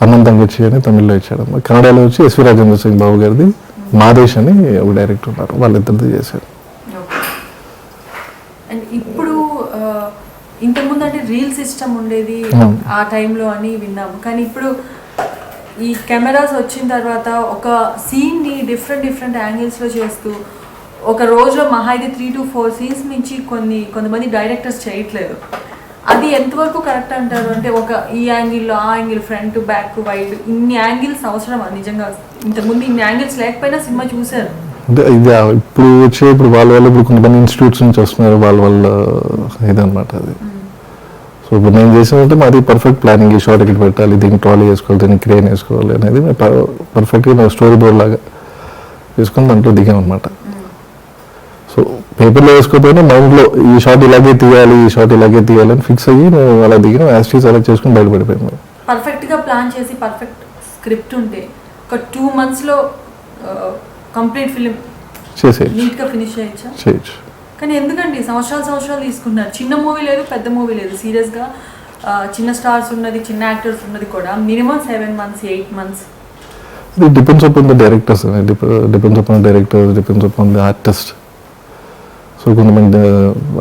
అనంతంగచ్చి అని తమిళ్లో ఇచ్చాడు. కన్నడలో వచ్చి ఎస్వి రాజేంద్ర సింగ్ బాబు గారిది మాదేశ్ అని ఒక డైరెక్టర్ ఉన్నారు, వాళ్ళిద్దరిది చేశారు. అండ్ ఇప్పుడు ఇంతకుముందు అంటే రీల్ సిస్టమ్ ఉండేది ఆ టైంలో అని విన్నాము, కానీ ఇప్పుడు ఈ కెమెరాస్ వచ్చిన తర్వాత ఒక సీన్ని డిఫరెంట్ యాంగిల్స్లో చేస్తూ ఒక రోజులో మహా అయితే 3 to 4 సీన్స్ నుంచి కొంతమంది డైరెక్టర్స్ చేయట్లేదు. అది ఎంతవరకు కరెక్ట్ అంటారు? అంటే ఒక ఈ యాంగిల్లో ఆ యాంగిల్, ఫ్రంట్ బ్యాక్ వైడ్, ఇన్ని యాంగిల్స్ అవసరమా నిజంగా? ఇంతకుముందు ఇన్ని యాంగిల్స్ లేకపోయినా సినిమా చూశారు. అంటే ఇది ఇప్పుడు వాళ్ళ ఇప్పుడు కొంతమంది ఇన్స్టిట్యూట్స్ నుంచి వస్తున్నారు, వాళ్ళ ఇదనమాట అది. సో ఇప్పుడు నేను చేసినట్టు మాది పర్ఫెక్ట్ ప్లానింగ్, ఈ షార్ట్ ఎక్కడ పెట్టాలి, దీనికి ట్రాలీ వేసుకోవాలి, దీనికి క్రేన్ వేసుకోవాలి అనేది పర్ఫెక్ట్గా మేము స్టోరీ బోర్డ్ లాగా వేసుకొని దాంట్లో దిగామన్నమాట. సో పేపర్లో వేసుకోకపోయినా మైండ్లో ఈ షార్ట్ ఇలాగే తీయాలి, ఈ షార్ట్ ఇలాగే తీయాలి అని ఫిక్స్ అయ్యి మేము అలా దిగిన యాస్టీస్ అలా చేసుకుని బయటపడిపోయాము. పర్ఫెక్ట్గా ప్లాన్ చేసి పర్ఫెక్ట్ స్క్రిప్ట్ ఉంటే ఒక 2 monthsలో కంప్లీట్ ఫిలిం నీట్గా ఫినిష్ చేయొచ్చు. కానీ ఎందుకండి సంవత్సరాలు తీసుకున్నారు? చిన్న మూవీ లేదు, పెద్ద మూవీ లేదు, సీరియస్గా చిన్న స్టార్స్ ఉన్నది, చిన్న యాక్టర్స్ ఉన్నది కూడా minimum 7 months 8 months. It depends upon the directors, depends upon the directors, depends upon the artist. So కొంతమంది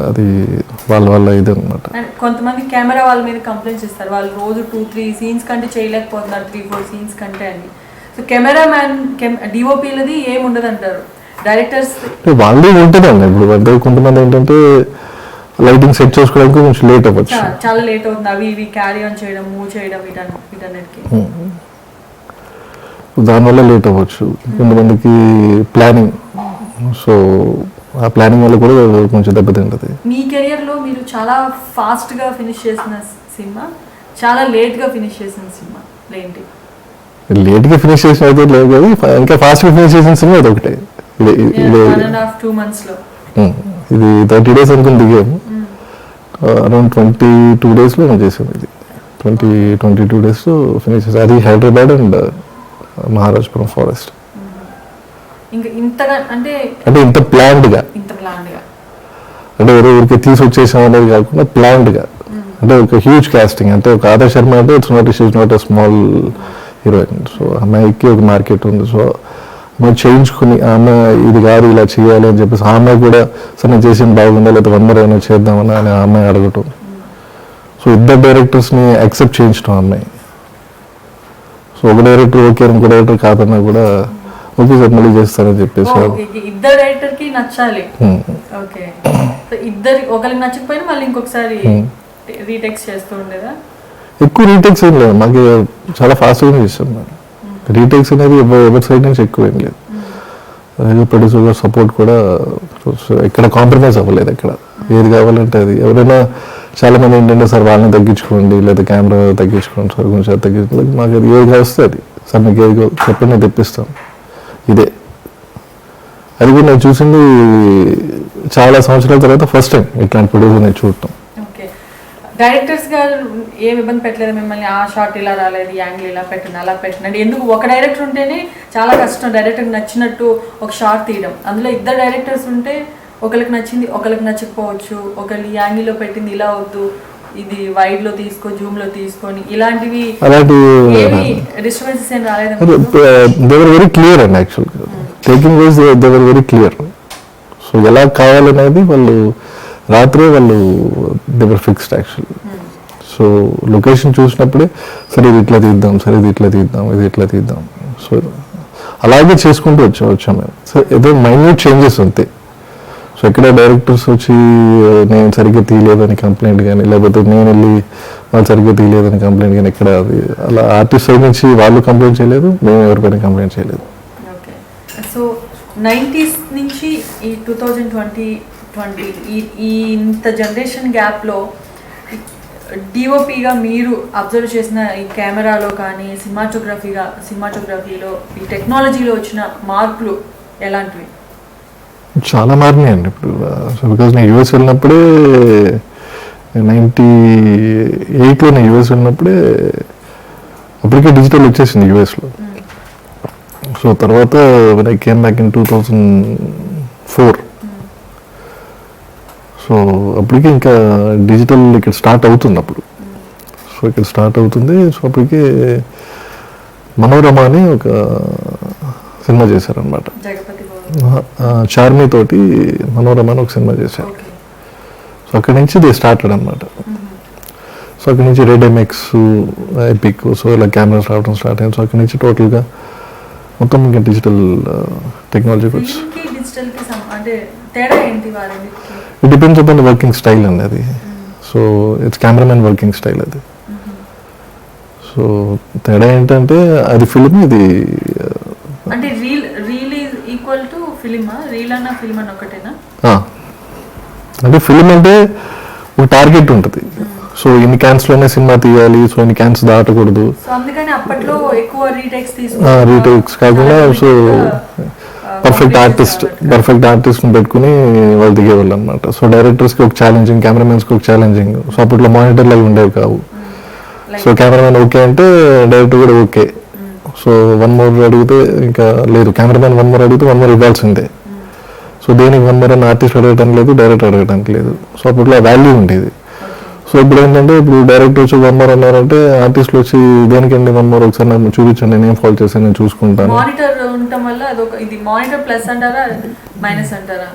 అది వాళ్ళ ఇది అనమాట. కొంతమంది కెమెరా వాళ్ళ మీద కంప్లైంట్స్ ఇస్తారు, వాళ్ళు రోజు 2-3 scenes కంటే చేయలేకపోతున్నారు, 3-4 scenes కంటే అని. సో కెమెరా మ్యాన్ డిఓపీలది ఏముండదు అంటారు, డైరెక్టర్స్ వాళ్ళే ఉంటుందండి. ఇప్పుడు అంటే కొంతమంది ఏంటంటే లైటింగ్ సెట్ చేసుకోవడానికి కొంచెం లేట్ అవ్వచ్చు, చాలా లేట్ అవుతుంది, అవి ఇవి క్యారీ ఆన్ చేయడం, మూవ్ చేయడం, వీటన్నిటికీ దానివల్ల లేట్ అవ్వచ్చు. కొంతమందికి ప్లానింగ్, సో ఆ ప్లానింగ్ వల్ల కూడా కొంచెం దెబ్బతింటుంది. మీ కెరియర్లో మీరు చాలా ఫాస్ట్గా ఫినిష్ చేసిన సినిమా, చాలా లేట్గా ఫినిష్ చేసిన సినిమా ఏంటి? లేట్గా ఫినిష్ చేసిన అయితే లేదు కానీ ఇంకా ఫాస్ట్గా ఫినిష్ చేసిన సినిమా ఇది ఒకటే. 1.5-2 monthsలో ఇది 30 days అనుకుని దిగాము, అరౌండ్ 22 daysలో నేను చేసాను. ఇది 22 daysలో ఫినిష్ చేసాను. అది హైదరాబాద్ అండ్ మహారాజపురం ఫారెస్ట్. ఇంకా ఇంతగా అంటే ఇంత ప్లాన్డ్గా అంటే ఎవరో ఊరికి తీసుకొచ్చేసాం అనేది కాకుండా ప్లాన్డ్గా, అంటే ఒక హ్యూజ్ కాస్టింగ్. అంటే ఒక ఆదర్శ్ శర్మ అంటే it's not a small heroine. So అమ్మాయికి ఒక మార్కెట్ ఉంది. సో మనం చేయించుకుని ఆమె ఇది కాదు ఇలా చేయాలి అని చెప్పేసి ఆ అమ్మాయి కూడా సరే నేను చేసింది బాగుందా లేదా 1 more ఏమైనా చేద్దామని అని ఆ అమ్మాయి అడగటం. సో ఇద్దరు డైరెక్టర్స్ని యాక్సెప్ట్ చేయించడం ఆ అమ్మాయి. సో ఒక డైరెక్టర్ ఓకే, ఇంకో డైరెక్టర్ కాదన్నా కూడా ఓకే సార్ మళ్ళీ చేస్తారని చెప్పేసి ఇద్దరు డైరెక్టర్ కి నచ్చాలి. ఓకే, ఇద్దరు ఒకరికి నచ్చకపోయినా మళ్ళీ ఇంకొకసారి రీటెక్స్ చేస్తూ ఉండేదా? ఎక్కువ రీటెక్స్ ఏం లేదు, మాకు చాలా ఫాస్ట్గా చేస్తాం. రీటేక్స్ అనేది ఎవరి సైడ్ నుంచి ఎక్కువ ఏం లేదు. అలాగే ప్రొడ్యూసర్ గారు సపోర్ట్ కూడా ఎక్కడ కాంప్రమైజ్ అవ్వలేదు. ఎక్కడ ఏది కావాలంటే అది. ఎవరైనా చాలా మంది ఏంటంటే సార్ వాళ్ళని తగ్గించుకోండి, లేదా కెమెరా తగ్గించుకోండి సార్, కొంచెం తగ్గించుకోండి, మాకు అది ఏది వస్తే అది సార్ మీకు ఏది చెప్పండి నేను తెప్పిస్తాను. ఇదే అది కూడా నేను చూసింది చాలా సంవత్సరాల తర్వాత ఫస్ట్ టైం ఇట్లాంటి ప్రొడ్యూసర్ నేను చూడటం. డైరెక్టర్స్ గారు ఏం ఇబ్బంది పెట్టలేదు మిమ్మల్ని, ఆ షాట్ ఇలా రాలేదు, యాంగిల్ ఇలా పెట్టండి అలా పెట్టండి. ఎందుకు ఒక డైరెక్టర్ ఉంటేనే చాలా కష్టం డైరెక్టర్కి నచ్చినట్టు ఒక షాట్ తీయడం. అందులో ఇద్దరు డైరెక్టర్స్ ఉంటే ఒకరికి నచ్చింది ఒకరికి నచ్చకపోవచ్చు, ఒకళ్ళు ఈ యాంగిల్లో పెట్టింది ఇలా వద్దు, ఇది వైడ్ లో తీసుకో, జూమ్ లో తీసుకొని, ఇలాంటివి డిస్టర్బెన్సెస్ ఏం రాలేదు. దే వర్ వెరీ క్లియర్ అండి యాక్చువల్గా. Taking wise they were very clear. So ఎలా కావాలనేది వాళ్ళు రాత్రే వాళ్ళు దేవర్ ఫిక్స్డ్ యాక్చువల్లీ. సో లొకేషన్ చూసినప్పుడే సరే ఇది ఇట్లా తీద్దాం, సరే ఇది ఇట్లా తీద్దాం, ఇది ఇట్లా తీద్దాం. సో అలాగే చేసుకుంటూ వచ్చాం మేము. సో ఏదో మైన్యూట్ చేంజెస్ అంతే. సో ఎక్కడ డైరెక్టర్స్ వచ్చి నేను సరిగ్గా తీయలేదని కంప్లైంట్ కానీ, లేకపోతే నేను వెళ్ళి వాళ్ళు సరిగ్గా తీయలేదని కంప్లైంట్ కానీ ఎక్కడ అది అలా ఆర్టిస్ట్ సైడ్ నుంచి వాళ్ళు కంప్లైంట్ చేయలేదు, మేము ఎవరిపైన కంప్లైంట్ చేయలేదు. ఓకే. సో 90s నుంచి ఈ 2020 ఈ ఇంత జనరేషన్ గ్యాప్లో డిఓపిగా మీరు అబ్జర్వ్ చేసిన ఈ కెమెరాలో కానీ సినిమాటోగ్రఫీలో ఈ టెక్నాలజీలో వచ్చిన మార్పులు ఎలాంటివి? చాలా మారినాయండి ఇప్పుడు. సో బికాజ్ నేను యూఎస్ వెళ్ళినప్పుడే 98లో నేను యూఎస్ వెళ్ళినప్పుడే అప్పటికే డిజిటల్ వచ్చేసింది యూఎస్లో. సో తర్వాత I came back in 2004. So అప్పటికే ఇంకా డిజిటల్ ఇక్కడ స్టార్ట్ అవుతుంది అప్పుడు. సో ఇక్కడ స్టార్ట్ అవుతుంది. సో అప్పటికే మనోరమ అని ఒక సినిమా చేశారనమాట. చార్మి తోటి మనోరమ అని ఒక సినిమా చేశారు. సో అక్కడి నుంచి దే స్టార్టెడ్ అనమాట. సో అక్కడి నుంచి రెడ్ ఎంఎక్స్, ఎపిక్, సో ఇలా కెమెరాస్ రావడం స్టార్ట్ అయింది. సో అక్కడి నుంచి టోటల్గా మొత్తం ఇంకా డిజిటల్ టెక్నాలజీ వచ్చి it depends upon the working style అండి అది. So it's cameraman working style అది. సో తేడా ఏంటంటే అది ఫిలిం, ఇది అంటే రీల్ ఈజ్ ఈక్వల్ టు ఫిలిమా? రీల్ అన్న ఫిలిం అని ఒకటేనా? అంటే ఫిలిం అంటే ఒక టార్గెట్ ఉంటుంది. సో ఇన్ని క్యాన్స్ లోనే సినిమా తీయాలి, సో ఇన్ని క్యాన్స్ దాటకూడదు. సో అందుకని అప్పట్లో ఎక్కువ రీటేక్స్ కాకుండా సో పర్ఫెక్ట్ ఆర్టిస్ట్ పెట్టుకుని వాళ్ళు దిగేవాళ్ళు అనమాట. సో డైరెక్టర్స్కి ఒక ఛాలెంజింగ్, కెమెరామెన్స్కి ఒక ఛాలెంజింగ్. సో అప్పట్లో మానిటర్లు అవి ఉండేవి కావు. సో కెమెరామెన్ ఓకే అంటే డైరెక్టర్ కూడా ఓకే. సో 1 more అడిగితే ఇంకా లేదు, కెమెరామెన్ 1 more అడిగితే 1 more ఇవ్వాల్సిందే. సో దేనికి 1 more అని ఆర్టిస్ట్ అడగటానికి లేదు, డైరెక్టర్ అడగటానికి లేదు. సో అప్పట్లో ఆ వాల్యూ ఉండేది. సో ఇప్పుడు ఏంటంటే ఇప్పుడు డైరెక్టర్ వచ్చి 1 more అన్నారంటే ఆర్టిస్టులు వచ్చి దేనికండి 1 more, ఒకసారి నాకు చూపించండి, నేను ఏం ఫాల్ట్ చేశాను నేను చూసుకుంటాను. మానిటర్ ఉండటం వల్ల అదొక ఇది మానిటర్ ప్లస్ అంటారా మైనస్ అంటారా?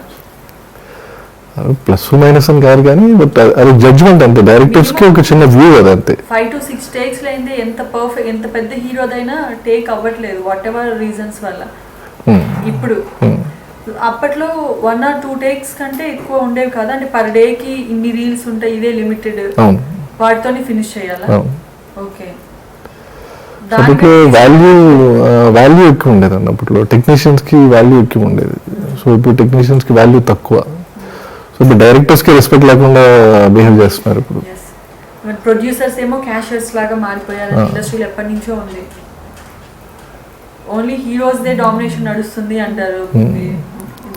ప్లస్ మైనస్ అని కాదు కానీ బట్ అది జడ్జ్మెంట్ అంతే. డైరెక్టర్స్ కి ఒక చిన్న వ్యూ అది అంతే. 5 to 6 takes లైందే ఎంత పర్ఫెక్ట్, ఎంత పెద్ద హీరోదైనా టేక్ అవ్వట్లేదు వాట్ ఎవర్ రీజన్స్ వల్ల. ఇప్పుడు అప్పట్లో 1 or 2 takes కంటే ఎక్కువ ఉండేవి కదా, అంటే పర్ డే కి ఇన్ని రీల్స్ ఉంటాయి, ఇదే లిమిటెడ్, వాటితోనే ఫినిష్ చేయాలా? ఓకే. అప్పట్లో వాల్యూ ఎక్కువ ఉండేది అండి. అప్పట్లో టెక్నీషియన్స్ కి వాల్యూ ఎక్కువ ఉండేది. సో ఇప్పుడు టెక్నీషియన్స్ కి వాల్యూ తక్కువ. సో ఇప్పుడు డైరెక్టర్స్ కి రెస్పెక్ట్ లేకుండా బిహేవ్ చేస్తున్నారు ఇప్పుడు. ప్రొడ్యూసర్స్ ఏమో క్యాషియర్స్ లాగా మారిపోయారు. ఇండస్ట్రీలో ఎప్పటి నుంచో ఉంది, ఓన్లీ హీరోస్ దే డామినేషన్ నడుస్తుంది అంటారు.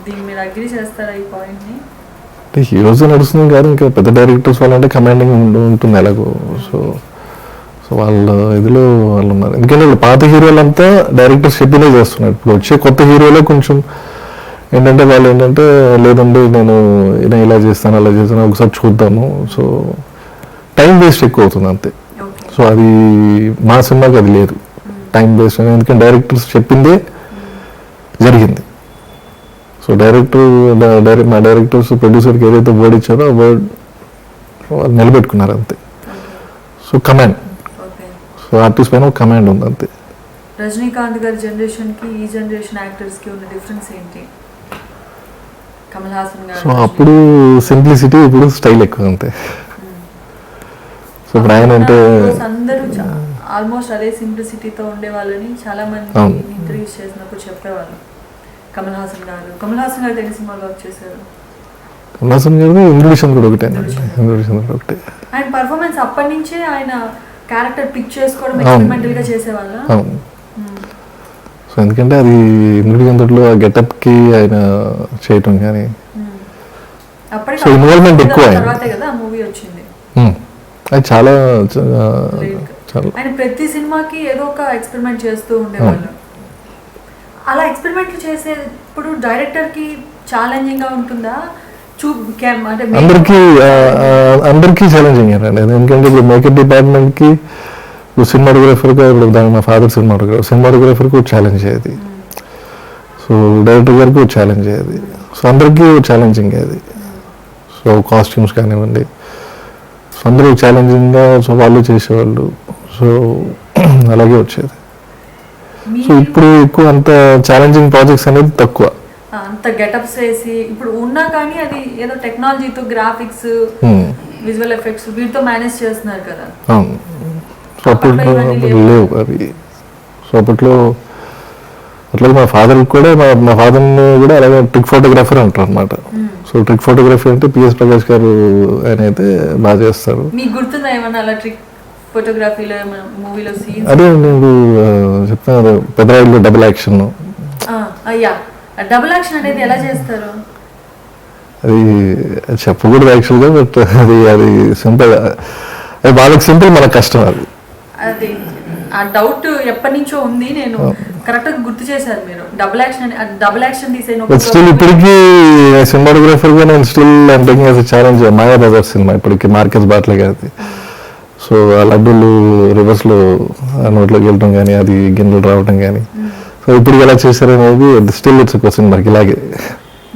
దీన్ని మీరు అగ్రీ చేస్తారా ఈ పాయింట్ ని? అంటే హీరోస్ నడుస్తుంది కాదు, ఇంకా పెద్ద డైరెక్టర్స్ వాళ్ళంటే కమాండింగ్ ఉంటుంది ఎలాగో. సో వాళ్ళ ఇదిలో వాళ్ళు ఉన్నారు. ఎందుకంటే ఇప్పుడు పాత హీరోలంతా డైరెక్టర్స్ చెప్పినే చేస్తున్నారు. ఇప్పుడు వచ్చే కొత్త హీరోలే కొంచెం ఏంటంటే వాళ్ళు ఏంటంటే లేదండి నేను ఇలా చేస్తాను అలా చేస్తాను ఒకసారి చూద్దాము. సో టైం వేస్ట్ ఎక్కువ అవుతుంది అంతే. సో అది మా సినిమాకి అది లేదు, టైం వేస్ట్. ఎందుకంటే డైరెక్టర్స్ చెప్పిందే జరిగింది. సో మా డైరెక్టర్స్ ప్రొడ్యూసర్కి ఏదైతే వర్డ్ ఇచ్చారో ఆ వర్డ్ వాళ్ళు నిలబెట్టుకున్నారు అంతే. సో కమాండ్, సో ఆర్టిస్ట్ పైన ఒక కమాండ్ ఉంది అంతే. రజనీకాంత్ గారి జనరేషన్కి ఈ జనరేషన్ యాక్టర్స్కి ఉన్న డిఫరెన్స్ ఏంటి? కమల్ హాసన్ గారు సో అప్పుడు సింప్లిసిటీ, ఇప్పుడు స్టైల్ ఎక్కువ అంతే. సో ఇప్పుడు ఆయన అంటే ఆల్మోస్ట్ అదే సింప్లిసిటీతో ఉండే వాళ్ళని చాలా మంది అవును. ఇంటర్వ్యూస్ చేసినప్పుడు చెప్పేవాళ్ళు. కమల్ హాసన్ గారు ఎన్ని సినిమాలు వర్క్ చేశారు? కమలాసన్ గారు ఇంద్రుడిషన్ కూడా ఒకటే, ఇంద్రుడిషన్ కూడా ఒకటే. ఆయన పర్ఫార్మెన్స్ అప్పటి నుంచే ఆయన క్యారెక్టర్ పిక్ చేసుకోవడం ఎక్స్పెరిమెంటల్ గా చేసేవాళ్ళ. అవును. సో ఎందుకంటే అది ఇంద్రుడిలో ఆ గెటప్కి ఆయన చేయటం కానీ అప్పటికి సో ఇన్వాల్వ్మెంట్ ఎక్కువ ఆయన. తర్వాతే కదా మూవీ వచ్చింది. అది చాలా చాలా ఆయన ప్రతి సినిమాకి ఏదో ఒక ఎక్స్పెరిమెంట్ చేస్తూ ఉండేవాళ్ళు. అలా ఎక్స్పెరిమెంట్లు చేసేప్పుడు డైరెక్టర్ కి ఛాలెంజింగ్ గా ఉంటుందా? అంటే అందరికీ ఛాలెంజింగ్ అండి. ఎందుకంటే ఇప్పుడు మేకప్ డిపార్ట్మెంట్కి ఇప్పుడు సినిమాటోగ్రఫర్గా ఇప్పుడు దాని మా ఫాదర్ సినిమాటోగ్రఫర్కి ఒక ఛాలెంజ్ అయ్యేది, సో డైరెక్టర్ గారికి ఒక ఛాలెంజ్ అయ్యేది, సో అందరికీ ఛాలెంజింగ్ అది. సో కాస్ట్యూమ్స్ కానివ్వండి, సో అందరూ ఛాలెంజింగ్గా సో వాళ్ళు చేసేవాళ్ళు, సో అలాగే వచ్చేది. సో ఇప్పుడు ఎక్కువ అంత ఛాలెంజింగ్ ప్రాజెక్ట్స్ అనేది తక్కువ. అంత గెటప్స్ వేసి ఇప్పుడు ఉన్నా కానీ అది ఏదో టెక్నాలజీతో గ్రాఫిక్స్ విజువల్ ఎఫెక్ట్స్ వీటితో మేనేజ్ చేస్తున్నారు కదా. అవును. సో అప్పట్లో లేవు అవి. సో అప్పట్లో అట్లా మా ఫాదర్ కూడా మా ఫాదర్ని కూడా అలాగే ట్రిక్ ఫోటోగ్రాఫర్ అంటారు అనమాట. సో ట్రిక్ ఫోటోగ్రఫీ అంటే పిఎస్ ప్రకాష్ గారు ఆయన అయితే బాగా చేస్తారు. మీకు గుర్తుందా ఏమన్నా అలా ట్రిక్ ఫోటోగ్రఫీలో మూవీలో సీన్స్? అదే నేను చెప్తాను, పెద్దరాయిలో డబుల్ యాక్షన్. అయ్యా, డబుల్ యాక్షన్ అనేది ఎలా చేస్తారు? అది చెప్పకూడదు యాక్చువల్గా, బట్ అది సింపుల్. అది వాళ్ళకి సింపుల్, మనకు కష్టం. అది ఆ డౌట్ ఎప్పటి నుంచో ఉంది, నేను కరెక్ట్ గా గుర్తు చేశారు మీరు. డబుల్ యాక్షన్ తీసేను స్టిల్ ఇప్పటికీ సినిమాటోగ్రఫర్ గా నేను స్టిల్ ఛాలెంజ్ మాయా బజార్ సినిమా ఇప్పటికి మార్కెస్ బాట్లే గారి. సో ఆ లడ్డూలు రివర్స్ లో నోట్లోకి వెళ్ళటం కానీ, అది గిన్నెలు రావటం కానీ, సో ఇప్పుడు ఎలా చేశారనేది స్టిల్ ఇట్స్ క్వశ్చన్ మార్క్. ఇలాగే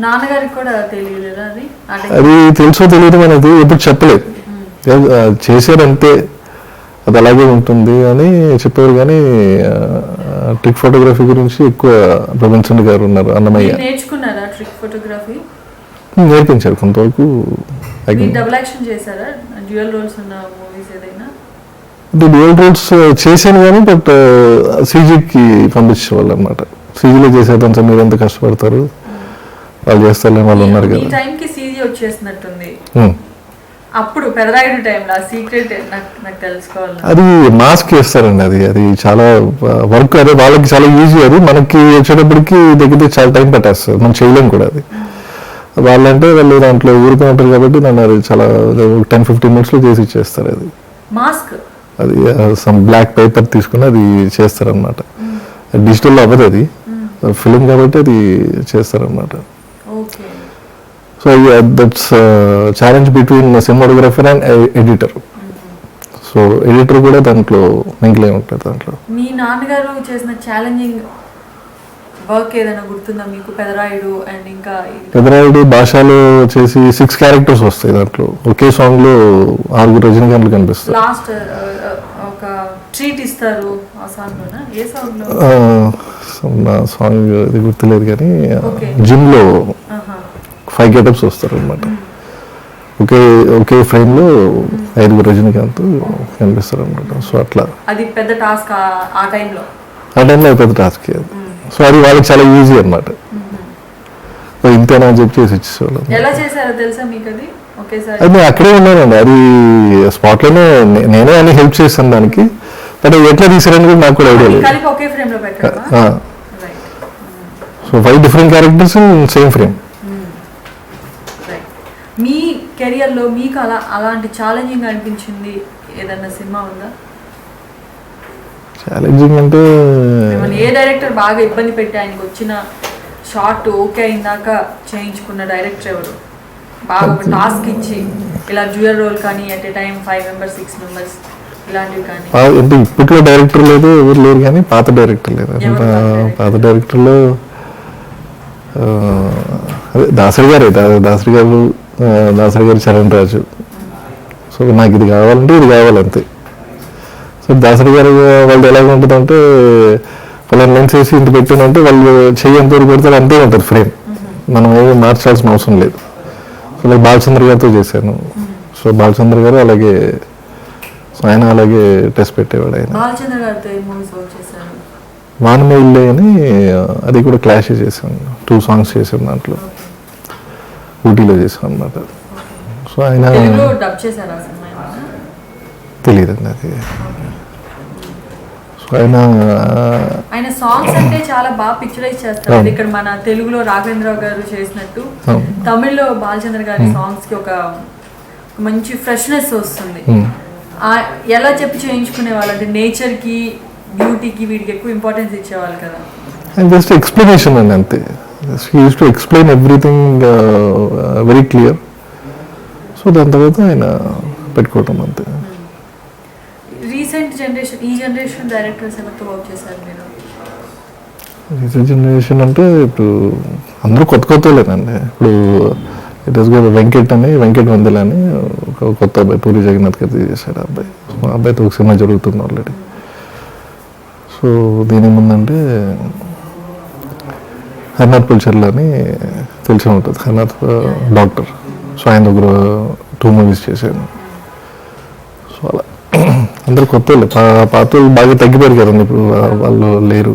నాన్నగారికి కూడా తెలియదు అది తెలుసో తెలియదు అనేది ఎప్పుడు చెప్పలేదు. చేశారంటే అది అలాగే ఉంటుంది అని చెప్పారు. కానీ ట్రిక్ ఫోటోగ్రఫీ గురించి ఎక్కువ ప్రపంచండి గారు ఉన్నారు, అన్నమయ్య నేర్చుకున్నారా ట్రిక్ ఫోటోగ్రఫీ? నేర్పించారు కొంతవరకు. డబుల్ యాక్షన్ చేశారా? డ్యూయల్ రోల్స్ ఉన్న మూవీస్ ఏదైనా? డ్యూయల్ రోల్స్ చేశాను కానీ, బట్ సీజీకి పంపించేవాళ్ళు అనమాట. సీజీలో చేసేదంతా మీరు ఎంత కష్టపడతారు, వాళ్ళు చేస్తారు, వాళ్ళు ఉన్నారు కదా. ఈ టైంకి సీజీ వచ్చేసినట్టుంది. అప్పుడు పెదరాయుడు టైంలో సీక్రెట్ నాకు తెలుసుకోవాలి. అది మాస్క్ వేస్తారండి, అది చాలా వర్క్. అదే వాళ్ళకి చాలా ఈజీ, అది మనకి వచ్చేటప్పటికి దగ్గర చాలా టైం పట్టేస్తుంది, మనం చేయలేం కూడా. అది వాళ్ళంటే వాళ్ళు దాంట్లో ఊరుకుని ఉంటారు కాబట్టి నన్ను అది చాలా 10-15 minutes చేసి ఇచ్చేస్తారు. అది మాస్క్, అది సమ్ బ్లాక్ పేపర్ తీసుకుని అది చేస్తారనమాట. డిజిటల్లో అవ్వదు, అది ఫిలిం కాబట్టి అది చేస్తారనమాట. So that's challenge between cinematographer and editor. So editor కూడా దాంట్లో మింగిలే ఉంటుంది. దాంట్లో మీ నాన్నగారు చేసిన ఛాలెంజింగ్ వర్క్ ఏదైనా గుర్తుందా మీకు? పెదరాయుడు అండ్ ఇంకా పెదరాయుడు భాషలో వచ్చేసి 6 characters వస్తాయి దాంట్లో. ఒకే సాంగ్ లో 6 రజనీకాంత్లు కనిపిస్తారు. లాస్ట్ ఒక ట్రీట్ ఇస్తారు ఆ సాంగ్ లోనా? ఏ సాంగ్ లో? నా సాంగ్ ఇది గుర్తులేదు కానీ జిమ్ లో 5 getups వస్తారు అనమాట. ఒకే ఫ్రేమ్ లో 5 రజనీకాంత్ కనిపిస్తారు అనమాట. సో అట్లా అది పెద్ద టాస్క్ ఆ టైంలో పెద్ద టాస్క్. సో అది వాళ్ళకి చాలా ఈజీ అనమాట. ఇంతేనా అని చెప్పి చేసి ఇచ్చేవాళ్ళు. ఎలా చేశారో తెలుసా మీకు? అది ఒకేసారి అది నేను అక్కడే ఉన్నానండి, అది స్పాట్ లోనే నేనే అని హెల్ప్ చేస్తాను దానికి. బట్ ఎట్లా తీసారని కూడా నాకు కూడా ఐడియా లేదు. ఒకే ఫ్రేమ్ లో పెట్టారా? So 5 different characters in same frame. మీ కెరియర్లో మీకు అలాంటి ఛాలెంజింగ్ అనిపించింది ఏదన్నా సినిమా ఉందా? ఛాలెంజింగ్ అంటే ఏ డైరెక్టర్ బాగా ఇబ్బంది పెట్టి ఆయనకు వచ్చిన షార్ట్ ఓకే అయిందాక చేయించుకున్న డైరెక్టర్ ఎవరు? బాగా ఒక టాస్క్ ఇచ్చి ఇలా డ్యూయల్ రోల్ కానీ at a time 5 members 6 members ఇలాంటివి కానీ. అంటే ఇప్పట్లో డైరెక్టర్ లేదు, ఎవరు లేరు, కానీ పాత డైరెక్టర్ లేదు. పాత డైరెక్టర్లో అదే దాసరి గారు చరణ్ రాజు. సో నాకు ఇది కావాలంటే ఇది కావాలంతే. సో దాసరి గారు వాళ్ళు ఎలాగ ఉంటుందంటే వాళ్ళని లెన్స్ వేసి ఇంత పెట్టానంటే వాళ్ళు చెయ్యి ఎంత వరకు పెడతారు అంతే ఉంటుంది ఫ్రేమ్, మనం ఏమి మార్చాల్సిన అవసరం లేదు. సో లైక్ బాలచంద్ర గారితో చేశాను. సో బాలచంద్ర గారు అలాగే సో ఆయన అలాగే టెస్ట్ పెట్టేవాడు ఆయన. బాలచంద్ర గారితో ఏ మూవీస్ వర్క్ చేశారు? వానమే ఇల్లే అని అది కూడా క్లాష్ చేసాను, 2 songs చేసాను దాంట్లో, ఊటీలో చేసాను అనమాట. సో ఆయన తెలుగులో డబ్ చేశారా ఆ సినిమా ఏమన్నా? తెలియదండి అది. సో ఆయన సాంగ్స్ అంటే చాలా బాగా పిక్చరైజ్ చేస్తారు. ఇక్కడ మన తెలుగులో రాఘవేంద్రరావు గారు చేసినట్టు తమిళ్లో బాలచంద్ర గారి సాంగ్స్ కి ఒక మంచి ఫ్రెష్నెస్ వస్తుంది. ఎలా చెప్పి చేయించుకునే వాళ్ళు అంటే నేచర్ కి, బ్యూటీకి, వీటికి ఎక్కువ ఇంపార్టెన్స్ ఇచ్చేవాళ్ళు కదా. జస్ట్ ఎక్స్ప్లెనేషన్ అండి అంతే. He use to explain everything very clear. So దాని తర్వాత ఆయన పెట్టుకోవటం అంతే. రీసెంట్ జనరేషన్, ఈ జనరేషన్ డైరెక్టర్స్ ఎవరితో వర్క్ చేశారు మీరు? రీసెంట్ జనరేషన్ అంటే ఇప్పుడు అందరూ కొత్త కొత్తలేనండి. ఇప్పుడు ఇట్ ఈస్ వెంకట్ వందెల అని ఒక కొత్త అబ్బాయి, పూరి జగన్నాథ్ గారు చేశాడు అబ్బాయి. ఆ అబ్బాయితో ఒక సినిమా జరుగుతుంది ఆల్రెడీ. సో దీని ఏముందంటే హరినాథ్ పుల్చర్ల అని తెలిసి ఉంటుంది, హరినాథ్ డాక్టర్. సో ఆయన దగ్గర 2 movies చేశాను. సో అలా అందరు కొత్త వాళ్ళు, పాత వాళ్ళు బాగా తగ్గిపోయారు కదండి, ఇప్పుడు వాళ్ళు లేరు.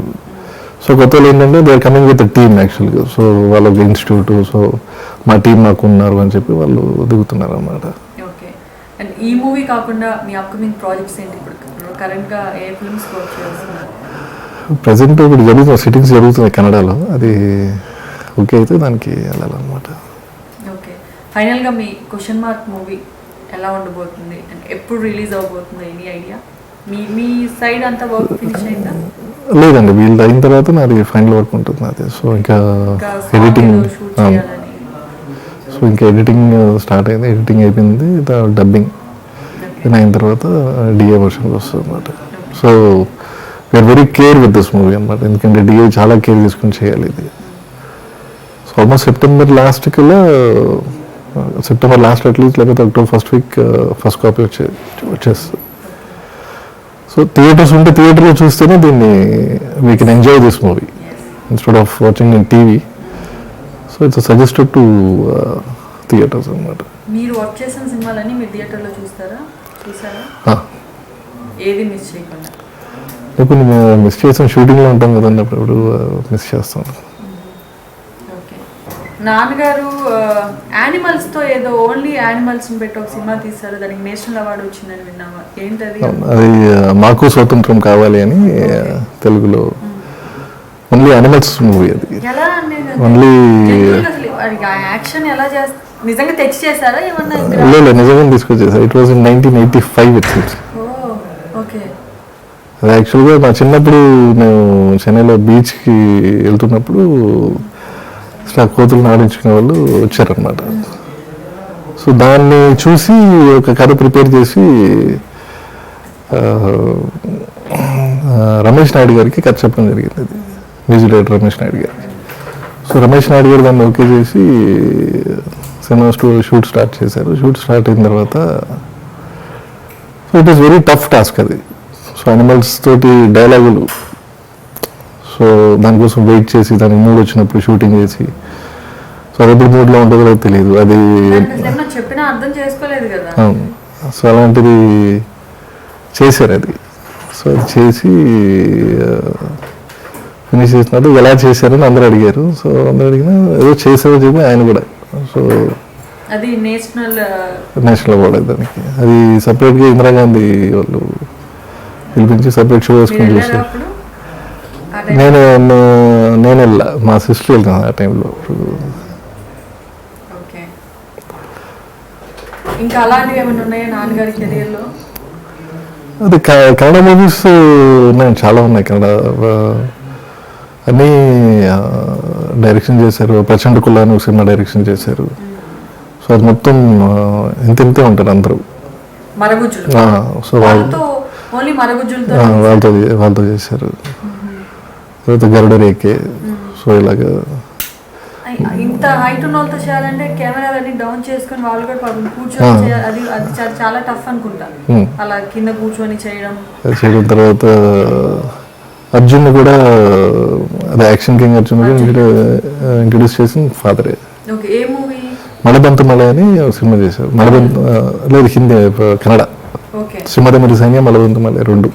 సో కొత్త వాళ్ళు ఏంటంటే they are coming with team యాక్చువల్గా. సో వాళ్ళకి ఇన్స్టిట్యూట్, సో మా టీం నాకు ఉన్నారు అని చెప్పి వాళ్ళు దిగుతున్నారు అన్నమాట. ఓకే. అండ్ ఈ మూవీ కాకుండా మీ అప్కమింగ్ ప్రాజెక్ట్స్ ఏంటి? ఇప్పుడు కరెంట్గా ఏ ఫిల్మ్స్ వర్క్ చేస్తున్నారు? ప్రజెంట్ ఇప్పుడు జరుగుతుంది, సిట్టింగ్స్ జరుగుతున్నాయి కన్నడలో. అది ఓకే అయితే దానికి వెళ్ళాలన్నమాట. ఓకే. ఫైనల్గా మీ క్వశ్చన్ మార్క్ మూవీ ఎలా ఉండబోతుంది అండ్ ఎప్పుడు రిలీజ్ అవబోతుంది? Any idea? మీ సైడ్ అంతా వర్క్ ఫినిష్ అయిందా? లేదండి, వీళ్ళు అయిన తర్వాత నాది ఫైనల్ వర్క్ ఉంటుంది నాది. సో ఇంకా ఎడిటింగ్, సో ఇంకా ఎడిటింగ్ స్టార్ట్ అయింది, ఎడిటింగ్ అయిపోయింది, డబ్బింగ్ అయిన తర్వాత డిఏ వర్షన్ వస్తుంది అనమాట. So we are very care with this movie అనమాట, ఎందుకంటే డిఏ చాలా కేర్ తీసుకుని చేయాలి ఇది. So almost September last at least, లేకపోతే October first week first copy వచ్చేస్తుంది. సో థియేటర్స్ ఉంటే థియేటర్లో చూస్తేనే దీన్ని we can enjoy this movie instead of watching in TV. So it's suggested to theatres అనమాట. మీరు వర్క్ చేసిన సినిమాలన్నీ మీరు థియేటర్లో చూసారా? ఏది మిస్ చేయకుండా? ఇప్పుడు మిస్ చేస్తాం, షూటింగ్లో ఉంటాం కదండి, అప్పుడు మిస్ చేస్తాం. నాన్నగారు యానిమల్స్తో ఏదో ఓన్లీ యానిమల్స్ పెట్టి ఒక సినిమా తీశారు, దానికి నేషనల్ అవార్డు వచ్చిందని విన్నామా, ఏంటది? అది మాకు స్వతంత్రం కావాలి అని తెలుగులో ఓన్లీ యానిమల్స్ మూవీ. అది ఎలా ఓన్లీ యాక్షన్ ఎలా చేస్తారు? నిజంగా తెచ్చి చేశారా ఏమన్నా? లేదు, నిజంగా తీసుకొచ్చేసారు. It was in 1985 it seems. Okay. అది యాక్చువల్గా మా చిన్నప్పుడు మేము చెన్నైలో బీచ్కి వెళ్తున్నప్పుడు కోతులను ఆడించుకునే వాళ్ళు వచ్చారనమాట. సో దాన్ని చూసి ఒక కథ ప్రిపేర్ చేసి రమేష్ నాయుడు గారికి కథ చెప్పడం జరిగింది. అది మ్యూజిక్ డైరెక్టర్ రమేష్ నాయుడు గారికి. సో రమేష్ నాయుడు గారు దాన్ని ఓకే చేసి సినిమా షూట్ స్టార్ట్ చేశారు. షూట్ స్టార్ట్ అయిన తర్వాత so it is very tough task అది. సో యానిమల్స్ తోటి డైలాగులు, సో దానికోసం వెయిట్ చేసి దానికి మూడ్ వచ్చినప్పుడు షూటింగ్ చేసి, సో అది ఎప్పుడు మూడ్లో ఉంటుందో తెలియదు. అది చెప్పినా అర్థం చేసుకోలేదు కదా. సో అలాంటిది చేశారు అది. సో అది చేసి ఫినిష్ చేసినట్టు ఎలా చేశారని అందరూ అడిగారు. సో అందరూ అడిగినా ఏదో చేశారో చెప్పి ఆయన కూడా. సో అది నేషనల్ అవార్డు దానికి. అది సపరేట్గా ఇందిరాగాంధీ వాళ్ళు పిలిపించి సపరేట్ షో వేసుకొని చూసారు. నేను వెళ్ళా, మా సిస్టర్ వెళ్తాను ఆ టైంలో. ఇంకా అలాంటివి ఏమైనా ఉన్నాయా నాన్నగారి కెరియర్లో? అది కన్నడ మూవీస్ ఉన్నాయి, చాలా ఉన్నాయి కన్నడ. అన్నీ డైరెక్షన్ చేశారు. ప్రచండ కుల అని ఒక సినిమా డైరెక్షన్ చేశారు. సో అది మొత్తం ఇంతే ఉంటారు అందరూ. సో వాళ్ళతో చేశారు. తర్వాత గరుడ రేకే. సో ఇలాగా ఇంత హైట్ ఉన్న వాళ్ళతో చేయాలంటే కెమెరాలన్నీ డౌన్ చేసుకొని వాళ్ళు కూడా కూర్చొని చేయాలి. అది చాలా టఫ్ అనుకుంటా, అలా కింద కూర్చొని చేయడం. తర్వాత అర్జున్ కూడా, అది యాక్షన్ కింగ్ అర్జున్ కూడా ఇంట్రడ్యూస్ చేసిన ఫాదరే. ఏ మూవీ? మలబంత మల అని సినిమా చేశారు. లేదు, హిందీ, కన్నడ. ఓకే. సింహతమిళ సైన్యం మలదొంతమల్లె 2.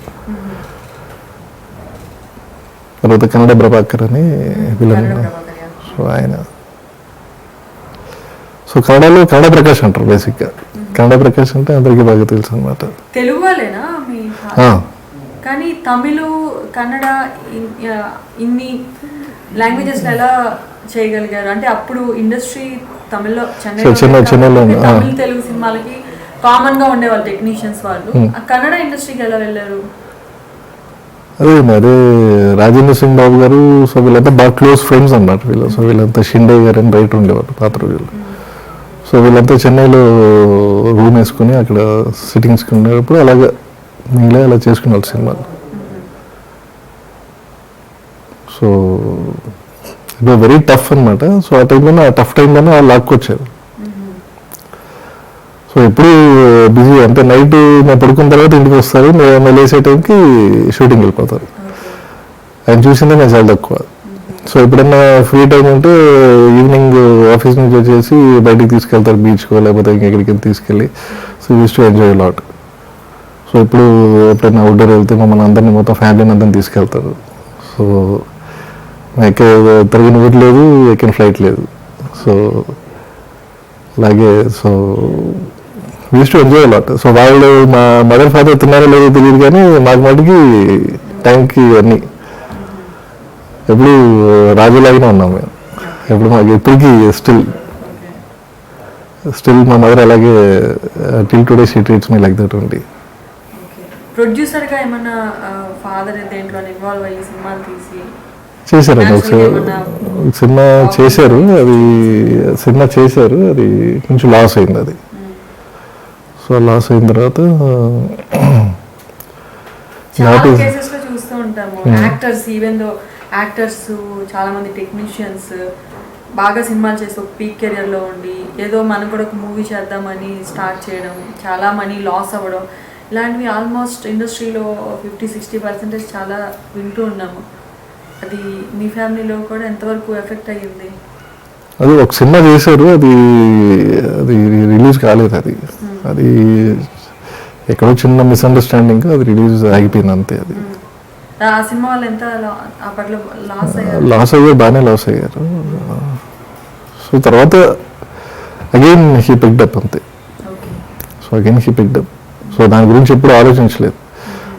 తర్వాత కన్నడ ప్రభాకర్ అని విలన్. సో ఆయన కన్నడ ప్రకాష్ అంటారు బేసిక్గా. కన్నడ ప్రకాష్ అంటే అందరికీ బాగా తెలుసు అనమాట. తెలుగు వాళ్ళేనా మీ? కానీ తమిళ, కన్నడ ఇన్ని లాంగ్వేజెస్ ఎలా చేయగలిగారు? అంటే అప్పుడు ఇండస్ట్రీ తమిళ్లో, చెన్నైలో తమిళ తెలుగు సినిమాలకి కామన్ గా ఉండేవాళ్ళు టెక్నీషియన్స్ వాళ్ళు. కన్నడ ఇండస్ట్రీకి ఎలా వెళ్ళారు? అదే రాజేంద్ర సింగ్ బాబు గారు. సో వీళ్ళంతా బాగా క్లోజ్ ఫ్రెండ్స్ అన్నమాట వీళ్ళు. సో వీళ్ళంతా షిండే గారు అని రైటర్ ఉండేవాళ్ళు పాత రోజులు. సో వీళ్ళంతా చెన్నైలో రూమ్ వేసుకుని అక్కడ సిట్టింగ్స్కి ఉండేటప్పుడు అలాగా మీలా అలా చేసుకున్నారు సినిమాలు. సో ఇట్ వెరీ టఫ్ అనమాట. సో ఆ టైంలోనే, ఆ టఫ్ టైంలోనే వాళ్ళు లాక్కొచ్చారు. సో ఎప్పుడు బిజీ, అంటే నైట్ నేను పడుకున్న తర్వాత ఇంటికి వస్తారు, నేను లేసే టైంకి షూటింగ్ వెళ్ళిపోతారు. ఆయన చూసిందే నేను చాలా తక్కువ. సో ఎప్పుడన్నా ఫ్రీ టైం ఉంటే ఈవినింగ్ ఆఫీస్ నుంచి వచ్చేసి బయటికి తీసుకెళ్తారు, బీచ్కో లేకపోతే ఇంకెక్కడికి తీసుకెళ్ళి. So use to enjoy lot. So ఇప్పుడు ఎప్పుడైనా అవుట్డోర్ వెళ్తే మమ్మల్ని అందరినీ, మొత్తం ఫ్యామిలీని అందరినీ తీసుకెళ్తారు. సో తిరిగిన ఊరు లేదు, ఎక్కిన ఫ్లైట్ లేదు. సో అలాగే so use to enjoy lot. So వాళ్ళు మా మదర్ ఫాదర్ తిన్నారో లేదో తెలియదు కానీ మాకు మటుకి టైంకి అన్నీ ఎప్పుడు రాజులాగానే ఉన్నాం మేము. ఎప్పుడు మాకు ఎప్పటికీ స్టిల్ మా మదర్ అలాగే till today she treats me like that only. Producer గా ఏమన్నా ఫాదర్ దేంట్లో ఇన్వాల్వ్ అయ్యి సినిమాలు తీసి చేశారండి. ఒకసారి సినిమా చేశారు, అది కొంచెం లాస్ అయింది అది. సో లాస్ అయిన తర్వాత చూస్తూ ఉంటాము యాక్టర్స్, ఈవెన్ దో యాక్టర్స్ చాలా మంది టెక్నీషియన్స్ బాగా సినిమాలు చేసి ఒక పీక్ కెరియర్లో ఉండి ఏదో మనం కూడా ఒక మూవీ చేద్దామని స్టార్ట్ చేయడం, చాలా మనీ లాస్ అవ్వడం, ఇలాంటివి ఆల్మోస్ట్ ఇండస్ట్రీలో 50-60% చాలా వింటూ ఉన్నాము. అది మీ ఫ్యామిలీలో కూడా ఎంతవరకు ఎఫెక్ట్ అయ్యింది? అది ఒక సినిమా చేశారు, అది రిలీజ్ కాలేదు. అది ఎక్కడో చిన్న మిస్అండర్స్టాండింగ్, అది రిలీజ్ ఆగిపోయింది అంతే. అది ఆ సినిమా వాళ్ళు ఎంత అప్పట్లో లాస్ అయ్యారు, బాగానే లాస్ అయ్యారు. సో తర్వాత అగైన్ హీ పిక్డ్ అప్ అంతే. సో దాని గురించి ఎప్పుడు ఆలోచించలేదు.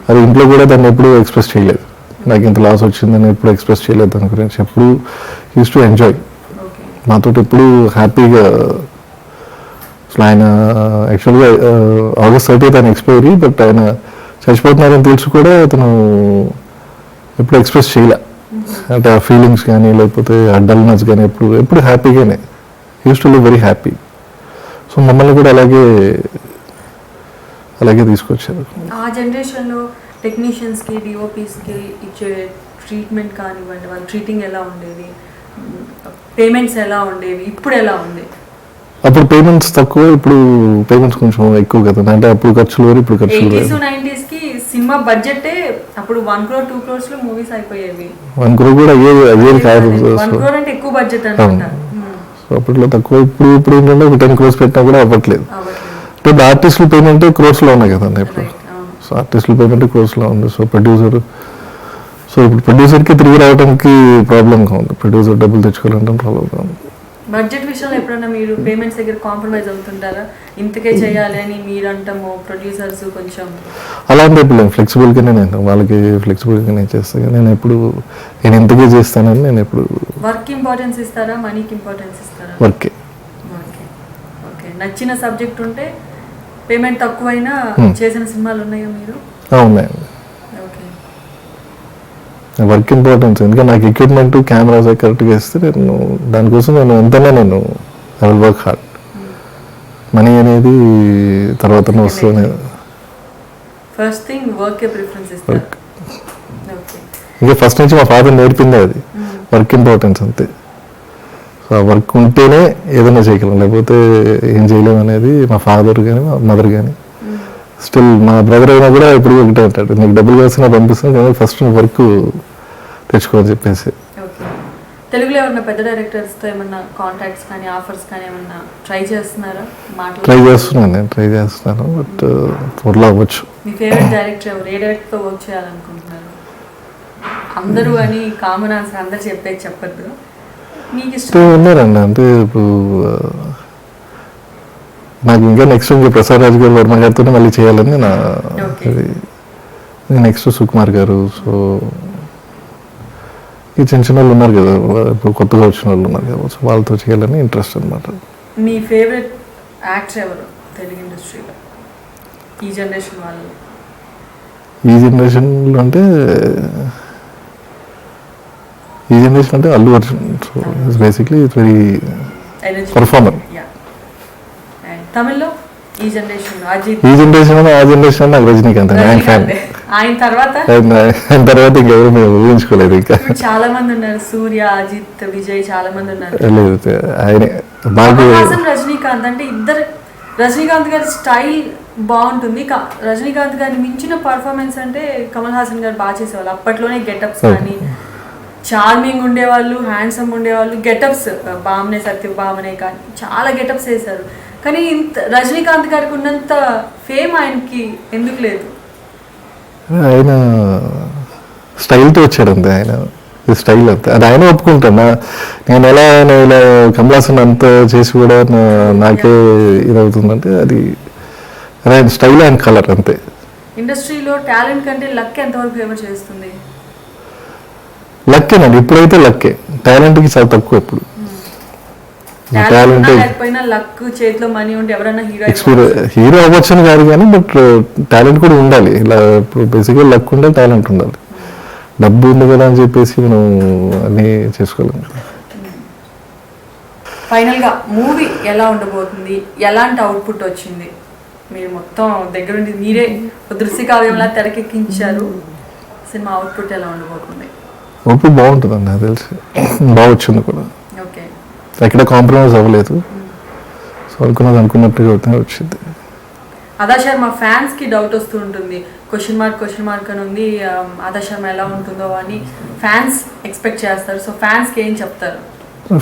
అది ఇంట్లో కూడా దాన్ని ఎప్పుడు ఎక్స్ప్రెస్ చేయలేదు. నాకు ఇంత లాస్ వచ్చిందని ఎప్పుడు ఎక్స్ప్రెస్ చేయలేదు దాని గురించి. ఎప్పుడు యూస్ టు ఎంజాయ్. మాతో ఎప్పుడు హ్యాపీగా. అసలు ఆయన యాక్చువల్గా August 30th ఆయన ఎక్స్పైరీ, బట్ ఆయన చచ్చిపోతున్నారని తెలుసు కూడా అతను ఎప్పుడు ఎక్స్ప్రెస్ చేయలే. అంటే ఆ ఫీలింగ్స్ కానీ లేకపోతే ఆ డల్నెస్ కానీ ఎప్పుడు హ్యాపీగానే. Use to live very happy. So మమ్మల్ని కూడా అలాగే తీసుకొచ్చారు. ఆ జనరేషన్లో టెక్నీషియన్స్కి, డిఓపీస్కి ఇచ్చే ట్రీట్మెంట్ కానివ్వండి, వాళ్ళ ట్రీటింగ్ ఎలా ఉండేది, పేమెంట్స్ ఎలా ఉండేవి, ఇప్పుడు ఎలా ఉంది? అప్పుడు పేమెంట్స్ తక్కువ, ఇప్పుడు పేమెంట్స్ కొంచెం ఎక్కువ కదా. అంటే అప్పుడు ఖర్చులు వేరు, ఇప్పుడు ఖర్చులు వేరు. 80s 90s కి సినిమా బడ్జెట్ అప్పుడు 1 crore 2 crores లో మూవీస్ అయిపోయేవి. 1 crore కూడా అయ్యేది కాదు. 1 crore అంటే ఎక్కువ బడ్జెట్ అన్నమాట. సో అప్పట్లో తక్కువ. ఇప్పుడు ఏంటంటే ఒక 10 crores పెట్టినా కూడా అవ్వట్లేదు. ఇప్పుడు ఆర్టిస్టుల పేమెంట్ క్రోర్స్లో ఉన్నాయి కదండి ఇప్పుడు. సో ఆర్టిస్టుల పేమెంట్ క్రోర్స్లో ఉంది. సో ఇప్పుడు ప్రొడ్యూసర్కి తిరిగి రావడానికి ప్రాబ్లంగా ఉంది. ప్రొడ్యూసర్ డబ్బులు తెచ్చుకోవాలంటే ప్రాబ్లంగా ఉంది. బడ్జెట్ విషయంలో ఎప్పుడైనా మీరు పేమెంట్స్ దగ్గర కాంప్రమైజ్ అవుతుంటారా? ఇంతకే చేయాలి అని మీరు అంటాము, ప్రొడ్యూసర్స్ కొంచెం అలా అంటే ఇప్పుడు ఫ్లెక్సిబుల్గానే నేను వాళ్ళకి ఫ్లెక్సిబుల్గా నేను చేస్తాను. నేను ఇంతకే చేస్తానని నేను ఎప్పుడు. వర్క్ ఇంపార్టెన్స్ ఇస్తారా, మనీకి ఇంపార్టెన్స్ ఇస్తారా? వర్కే. ఓకే. నచ్చిన సబ్జెక్ట్ ఉంటే పేమెంట్ తక్కువైనా చేసిన సినిమాలు ఉన్నాయా మీరు? ఉన్నాయండి. Work importance. ఎందుకంటే నాకు ఎక్విప్మెంట్, కెమెరాస్ కరెక్ట్గా ఇస్తే నేను దానికోసం ఎంతైనా I will work hard. Money అనేది తర్వాత వస్తుంది. ఫస్ట్ థింగ్ వర్క్ ప్రిఫరెన్స్ ఇస్తారు. ఇంకా ఫస్ట్ నుంచి మా ఫాదర్ నేర్పిందే అది, వర్క్ ఇంపార్టెన్స్ అంతే. సో ఆ వర్క్ ఉంటేనే ఏదైనా చేయగలం, లేకపోతే ఏం చేయలేము అనేది మా ఫాదర్ కానీ మా మదర్ కానీ. స్టిల్ మా బ్రదర్ అయినా కూడా ఇప్పుడు ఒకటే అంటాడు, నీకు డబ్బులు కావాల్సిన పంపిస్తాను కానీ ఫస్ట్ వర్క్ తెచ్చుకోని చెప్పేసి. తెలుగులో ఏమన్నా పెద్ద డైరెక్టర్స్తో ఏమన్నా కాంటాక్ట్స్ కానీ ఆఫర్స్ కానీ ఏమన్నా ట్రై చేస్తున్నారా? ట్రై చేస్తున్నాను, నేను ట్రై చేస్తున్నాను, బట్ త్వరలో అవ్వచ్చు. మీ ఫేవరెట్ డైరెక్టర్ ఎవరు? ఏ డైరెక్టర్తో వర్క్ చేయాలనుకుంటున్నారు? అందరూ అని కామన్ ఆన్సర్ అందరు చెప్పేది చెప్పద్దు, మీకు ఇష్టం ఉన్నారండి. అంటే ఇప్పుడు నాకు ఇంకా నెక్స్ట్ ఇంకా ప్రసాద్ రాజ్ గారు, వర్మ గారితోనే మళ్ళీ చేయాలని నా నెక్స్ట్ సుకుమార్ గారు. సో ఈ చిన్న చిన్న వాళ్ళు ఉన్నారు కదా, ఇప్పుడు కొత్తగా వచ్చిన వాళ్ళు ఉన్నారు కదా, సో వాళ్ళతో చేయాలని ఇంట్రెస్ట్ అనమాట. మీ ఫేవరెట్ యాక్టర్ ఎవరు తెలుగు ఇండస్ట్రీలో ఈ జనరేషన్ వాళ్ళు? ఈ జనరేషన్లో అంటే Allu Arjun. So it's basically it's very performer. తమిళ్లో ఈ జనరేషన్ ఆ జనరేషన్ నాకు రజనీకాంత్ ఆయన ఫ్యాన్. ఆయన తర్వాత ఇంకెవరు మేము ఊహించుకోలేదు. ఇంకా చాలా మంది ఉన్నారు, సూర్య, అజిత్, విజయ్, చాలా మంది ఉన్నారు. లేదు ఆయన బాగా రజనీకాంత్ అంటే ఇద్దరు. రజనీకాంత్ గారి స్టైల్ బాగుంటుంది, రజనీకాంత్ గారిని మించిన పర్ఫార్మెన్స్ అంటే కమల్ హాసన్ గారు బాగా చేసేవాళ్ళు. అప్పట్లోనే గెటప్స్ కానీ చార్మింగ్ ఉండేవాళ్ళు, హ్యాండ్సమ్ ఉండేవాళ్ళు. గెటప్స్ బామనే సత్యభామనే కానీ చాలా గెటప్స్ వేశారు. కానీ ఇంత రజనీకాంత్ గారికి ఉన్నంత ఫేమ్ ఆయనకి ఎందుకు లేదు? ఆయన స్టైల్తో వచ్చాడు అంతే, ఆయన స్టైల్ అంతే, అది ఆయన ఒప్పుకుంటాను. నేను ఎలా ఇలా కమల్ హాసన్ అంత చేసి కూడా నాకే ఇదవుతుందంటే అది ఆయన స్టైల్, ఆయన కలర్ అంతే. ఇండస్ట్రీలో టాలెంట్ కంటే లక్ ఎంతవరకు ఫేవర్ చేస్తుంది? లక్కేనండి, ఇప్పుడైతే లక్కే, టాలెంట్కి చాలా తక్కువ. ఇప్పుడు టాలెంట్ లక్ చేతిలో మనీ ఉంటే ఎవరైనా హీరో అవ్వచ్చని కాదు కానీ, బట్ టాలెంట్ కూడా ఉండాలి. ఇలా ఇప్పుడు బేసిక్గా లక్ ఉండాలి, టాలెంట్ ఉండాలి. డబ్బు ఉంది కదా అని చెప్పేసి మనం అన్నీ చేసుకోలేము. ఫైనల్గా మూవీ ఎలా ఉండబోతుంది? ఎలాంటి అవుట్పుట్ వచ్చింది? మీరు మొత్తం దగ్గరుండి మీరే దృశ్య కావ్యంలా తెరకెక్కించారు. సినిమా అవుట్పుట్ ఎలా ఉండబోతుంది? అవుట్పుట్ బాగుంటుందండి, నాకు తెలిసి బాగా వచ్చింది కూడా. ఓకే, ఎక్కడ కాంప్రమైజ్ అవ్వలేదు. సో అనుకున్నట్టుగా వచ్చింది. ఆదా శర్మ ఫ్యాన్స్ కి డౌట్ వస్తూ ఉంటుంది, క్వశ్చన్ మార్క్ అని ఉంది. ఆదా శర్మ ఎలా ఉంటుందో అని ఫ్యాన్స్ ఎక్స్పెక్ట్ చేస్తారు. సో ఫ్యాన్స్ కి ఏం చెప్తారు?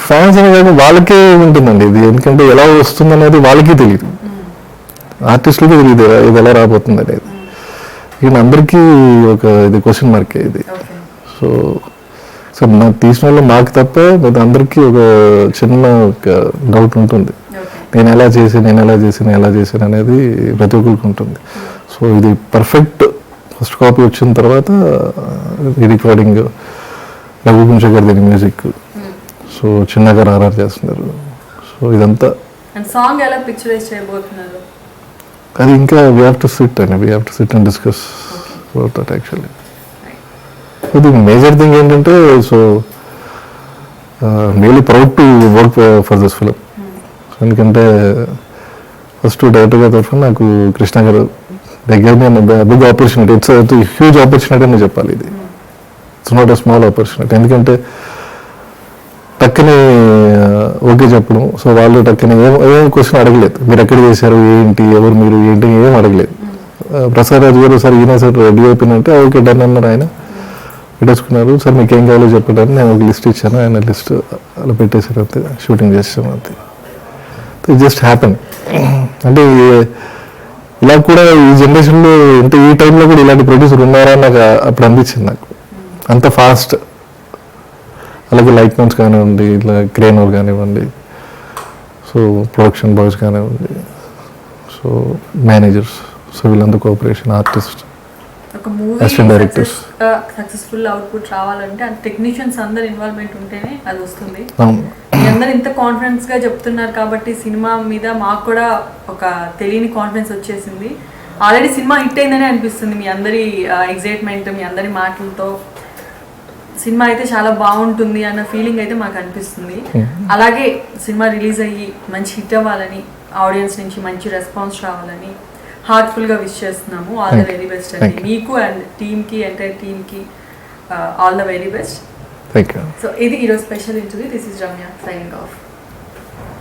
ఫ్యాన్స్ అనేది వాళ్ళకే ఉంటుందండి ఇది, ఎందుకంటే ఎలా వస్తుంది అనేది వాళ్ళకే తెలియదు, ఆర్టిస్టులకే తెలియదు ఇది ఎలా రాబోతుంది అనేది. ఈయన అందరికీ ఒక ఇది క్వశ్చన్ మార్కే ఇది. సో నాకు తీసిన వాళ్ళు మాకు తప్ప అందరికీ ఒక చిన్న ఒక డౌట్ ఉంటుంది, నేను ఎలా చేసాను అనేది ప్రతి ఒక్కరికి ఉంటుంది. సో ఇది పర్ఫెక్ట్ ఫస్ట్ కాపీ వచ్చిన తర్వాత ఈ రికార్డింగ్, రఘువంశ గారి దీని మ్యూజిక్, సో చిన్నగా ఆర్ఆర్ చేస్తున్నారు. సో ఇదంతా సాంగ్ ఎలా పిక్చరైజ్ చేయబోతున్నారు అది ఇంకా we have to sit and discuss about that. Actually ఇది మేజర్ థింగ్ ఏంటంటే, so really proud to work for this film. ఎందుకంటే ఫస్ట్ డైరెక్టర్గా తరఫున నాకు కృష్ణ గారు దగ్గర big opportunity, it's huge opportunity అని చెప్పాలి. ఇది it's not a small opportunity. ఎందుకంటే టక్కని ఓకే చెప్పడం, సో వాళ్ళు టక్కని ఏం క్వశ్చన్ అడగలేదు, మీరు ఎక్కడ చేశారు, ఏంటి, ఎవరు మీరు, ఏంటి, ఏం అడగలేదు. ప్రసాద్ రాజు గారు సార్ ఈయన సార్ రెడీ అయిపోయినంటే ఓకే డన్ అన్నారు. ఆయన పెట్టేసుకున్నారు, సార్ మీకు ఏం కావాలో చెప్పడానికి నేను ఒక లిస్ట్ ఇచ్చాను, ఆయన లిస్ట్ అలా పెట్టేశారు అంతే, షూటింగ్ చేసాం అంతే. It just happen. అంటే ఇలా కూడా ఈ జనరేషన్లో అంటే ఈ టైంలో కూడా ఇలాంటి ప్రొడ్యూసర్ ఉన్నారా నాకు అప్పుడు అనిపించింది. నాకు అంత ఫాస్ట్. అలాగే లైట్ మెన్స్ కానివ్వండి, ఇట్లా క్రేనర్ కానివ్వండి, సో ప్రొడక్షన్ బాయ్స్ కానివ్వండి, సో మేనేజర్స్, సో వీళ్ళంతా కోఆపరేషన్, ఆర్టిస్ట్, ఒక మూవీ డైరెక్టర్స్ సక్సెస్ఫుల్ అవుట్పుట్ రావాలంటే టెక్నీషియన్స్ అందరు ఇన్వాల్వ్మెంట్ ఉంటేనే అది వస్తుంది. అందరూ ఇంత కాన్ఫిడెన్స్ గా చెప్తున్నారు కాబట్టి సినిమా మీద మాకు కూడా ఒక తెలియని కాన్ఫిడెన్స్ వచ్చేసింది. ఆల్రెడీ సినిమా హిట్ అయిందని అనిపిస్తుంది. మీ అందరి ఎగ్జైట్మెంట్, మీ అందరి మాటలతో సినిమా అయితే చాలా బాగుంటుంది అన్న ఫీలింగ్ అయితే మాకు అనిపిస్తుంది. అలాగే సినిమా రిలీజ్ అయ్యి మంచి హిట్ అవ్వాలని, ఆడియన్స్ నుంచి మంచి రెస్పాన్స్ రావాలని హార్ట్ఫుల్గా విష్ చేస్తున్నాము. ఆల్ ద వెరీ బెస్ట్ అండి మీకు అండ్ టీమ్కి, ఎంటైర్ టీమ్కి all the very best. Thank you. So ఇది ఈరోజు special interview. This is Ramya signing off.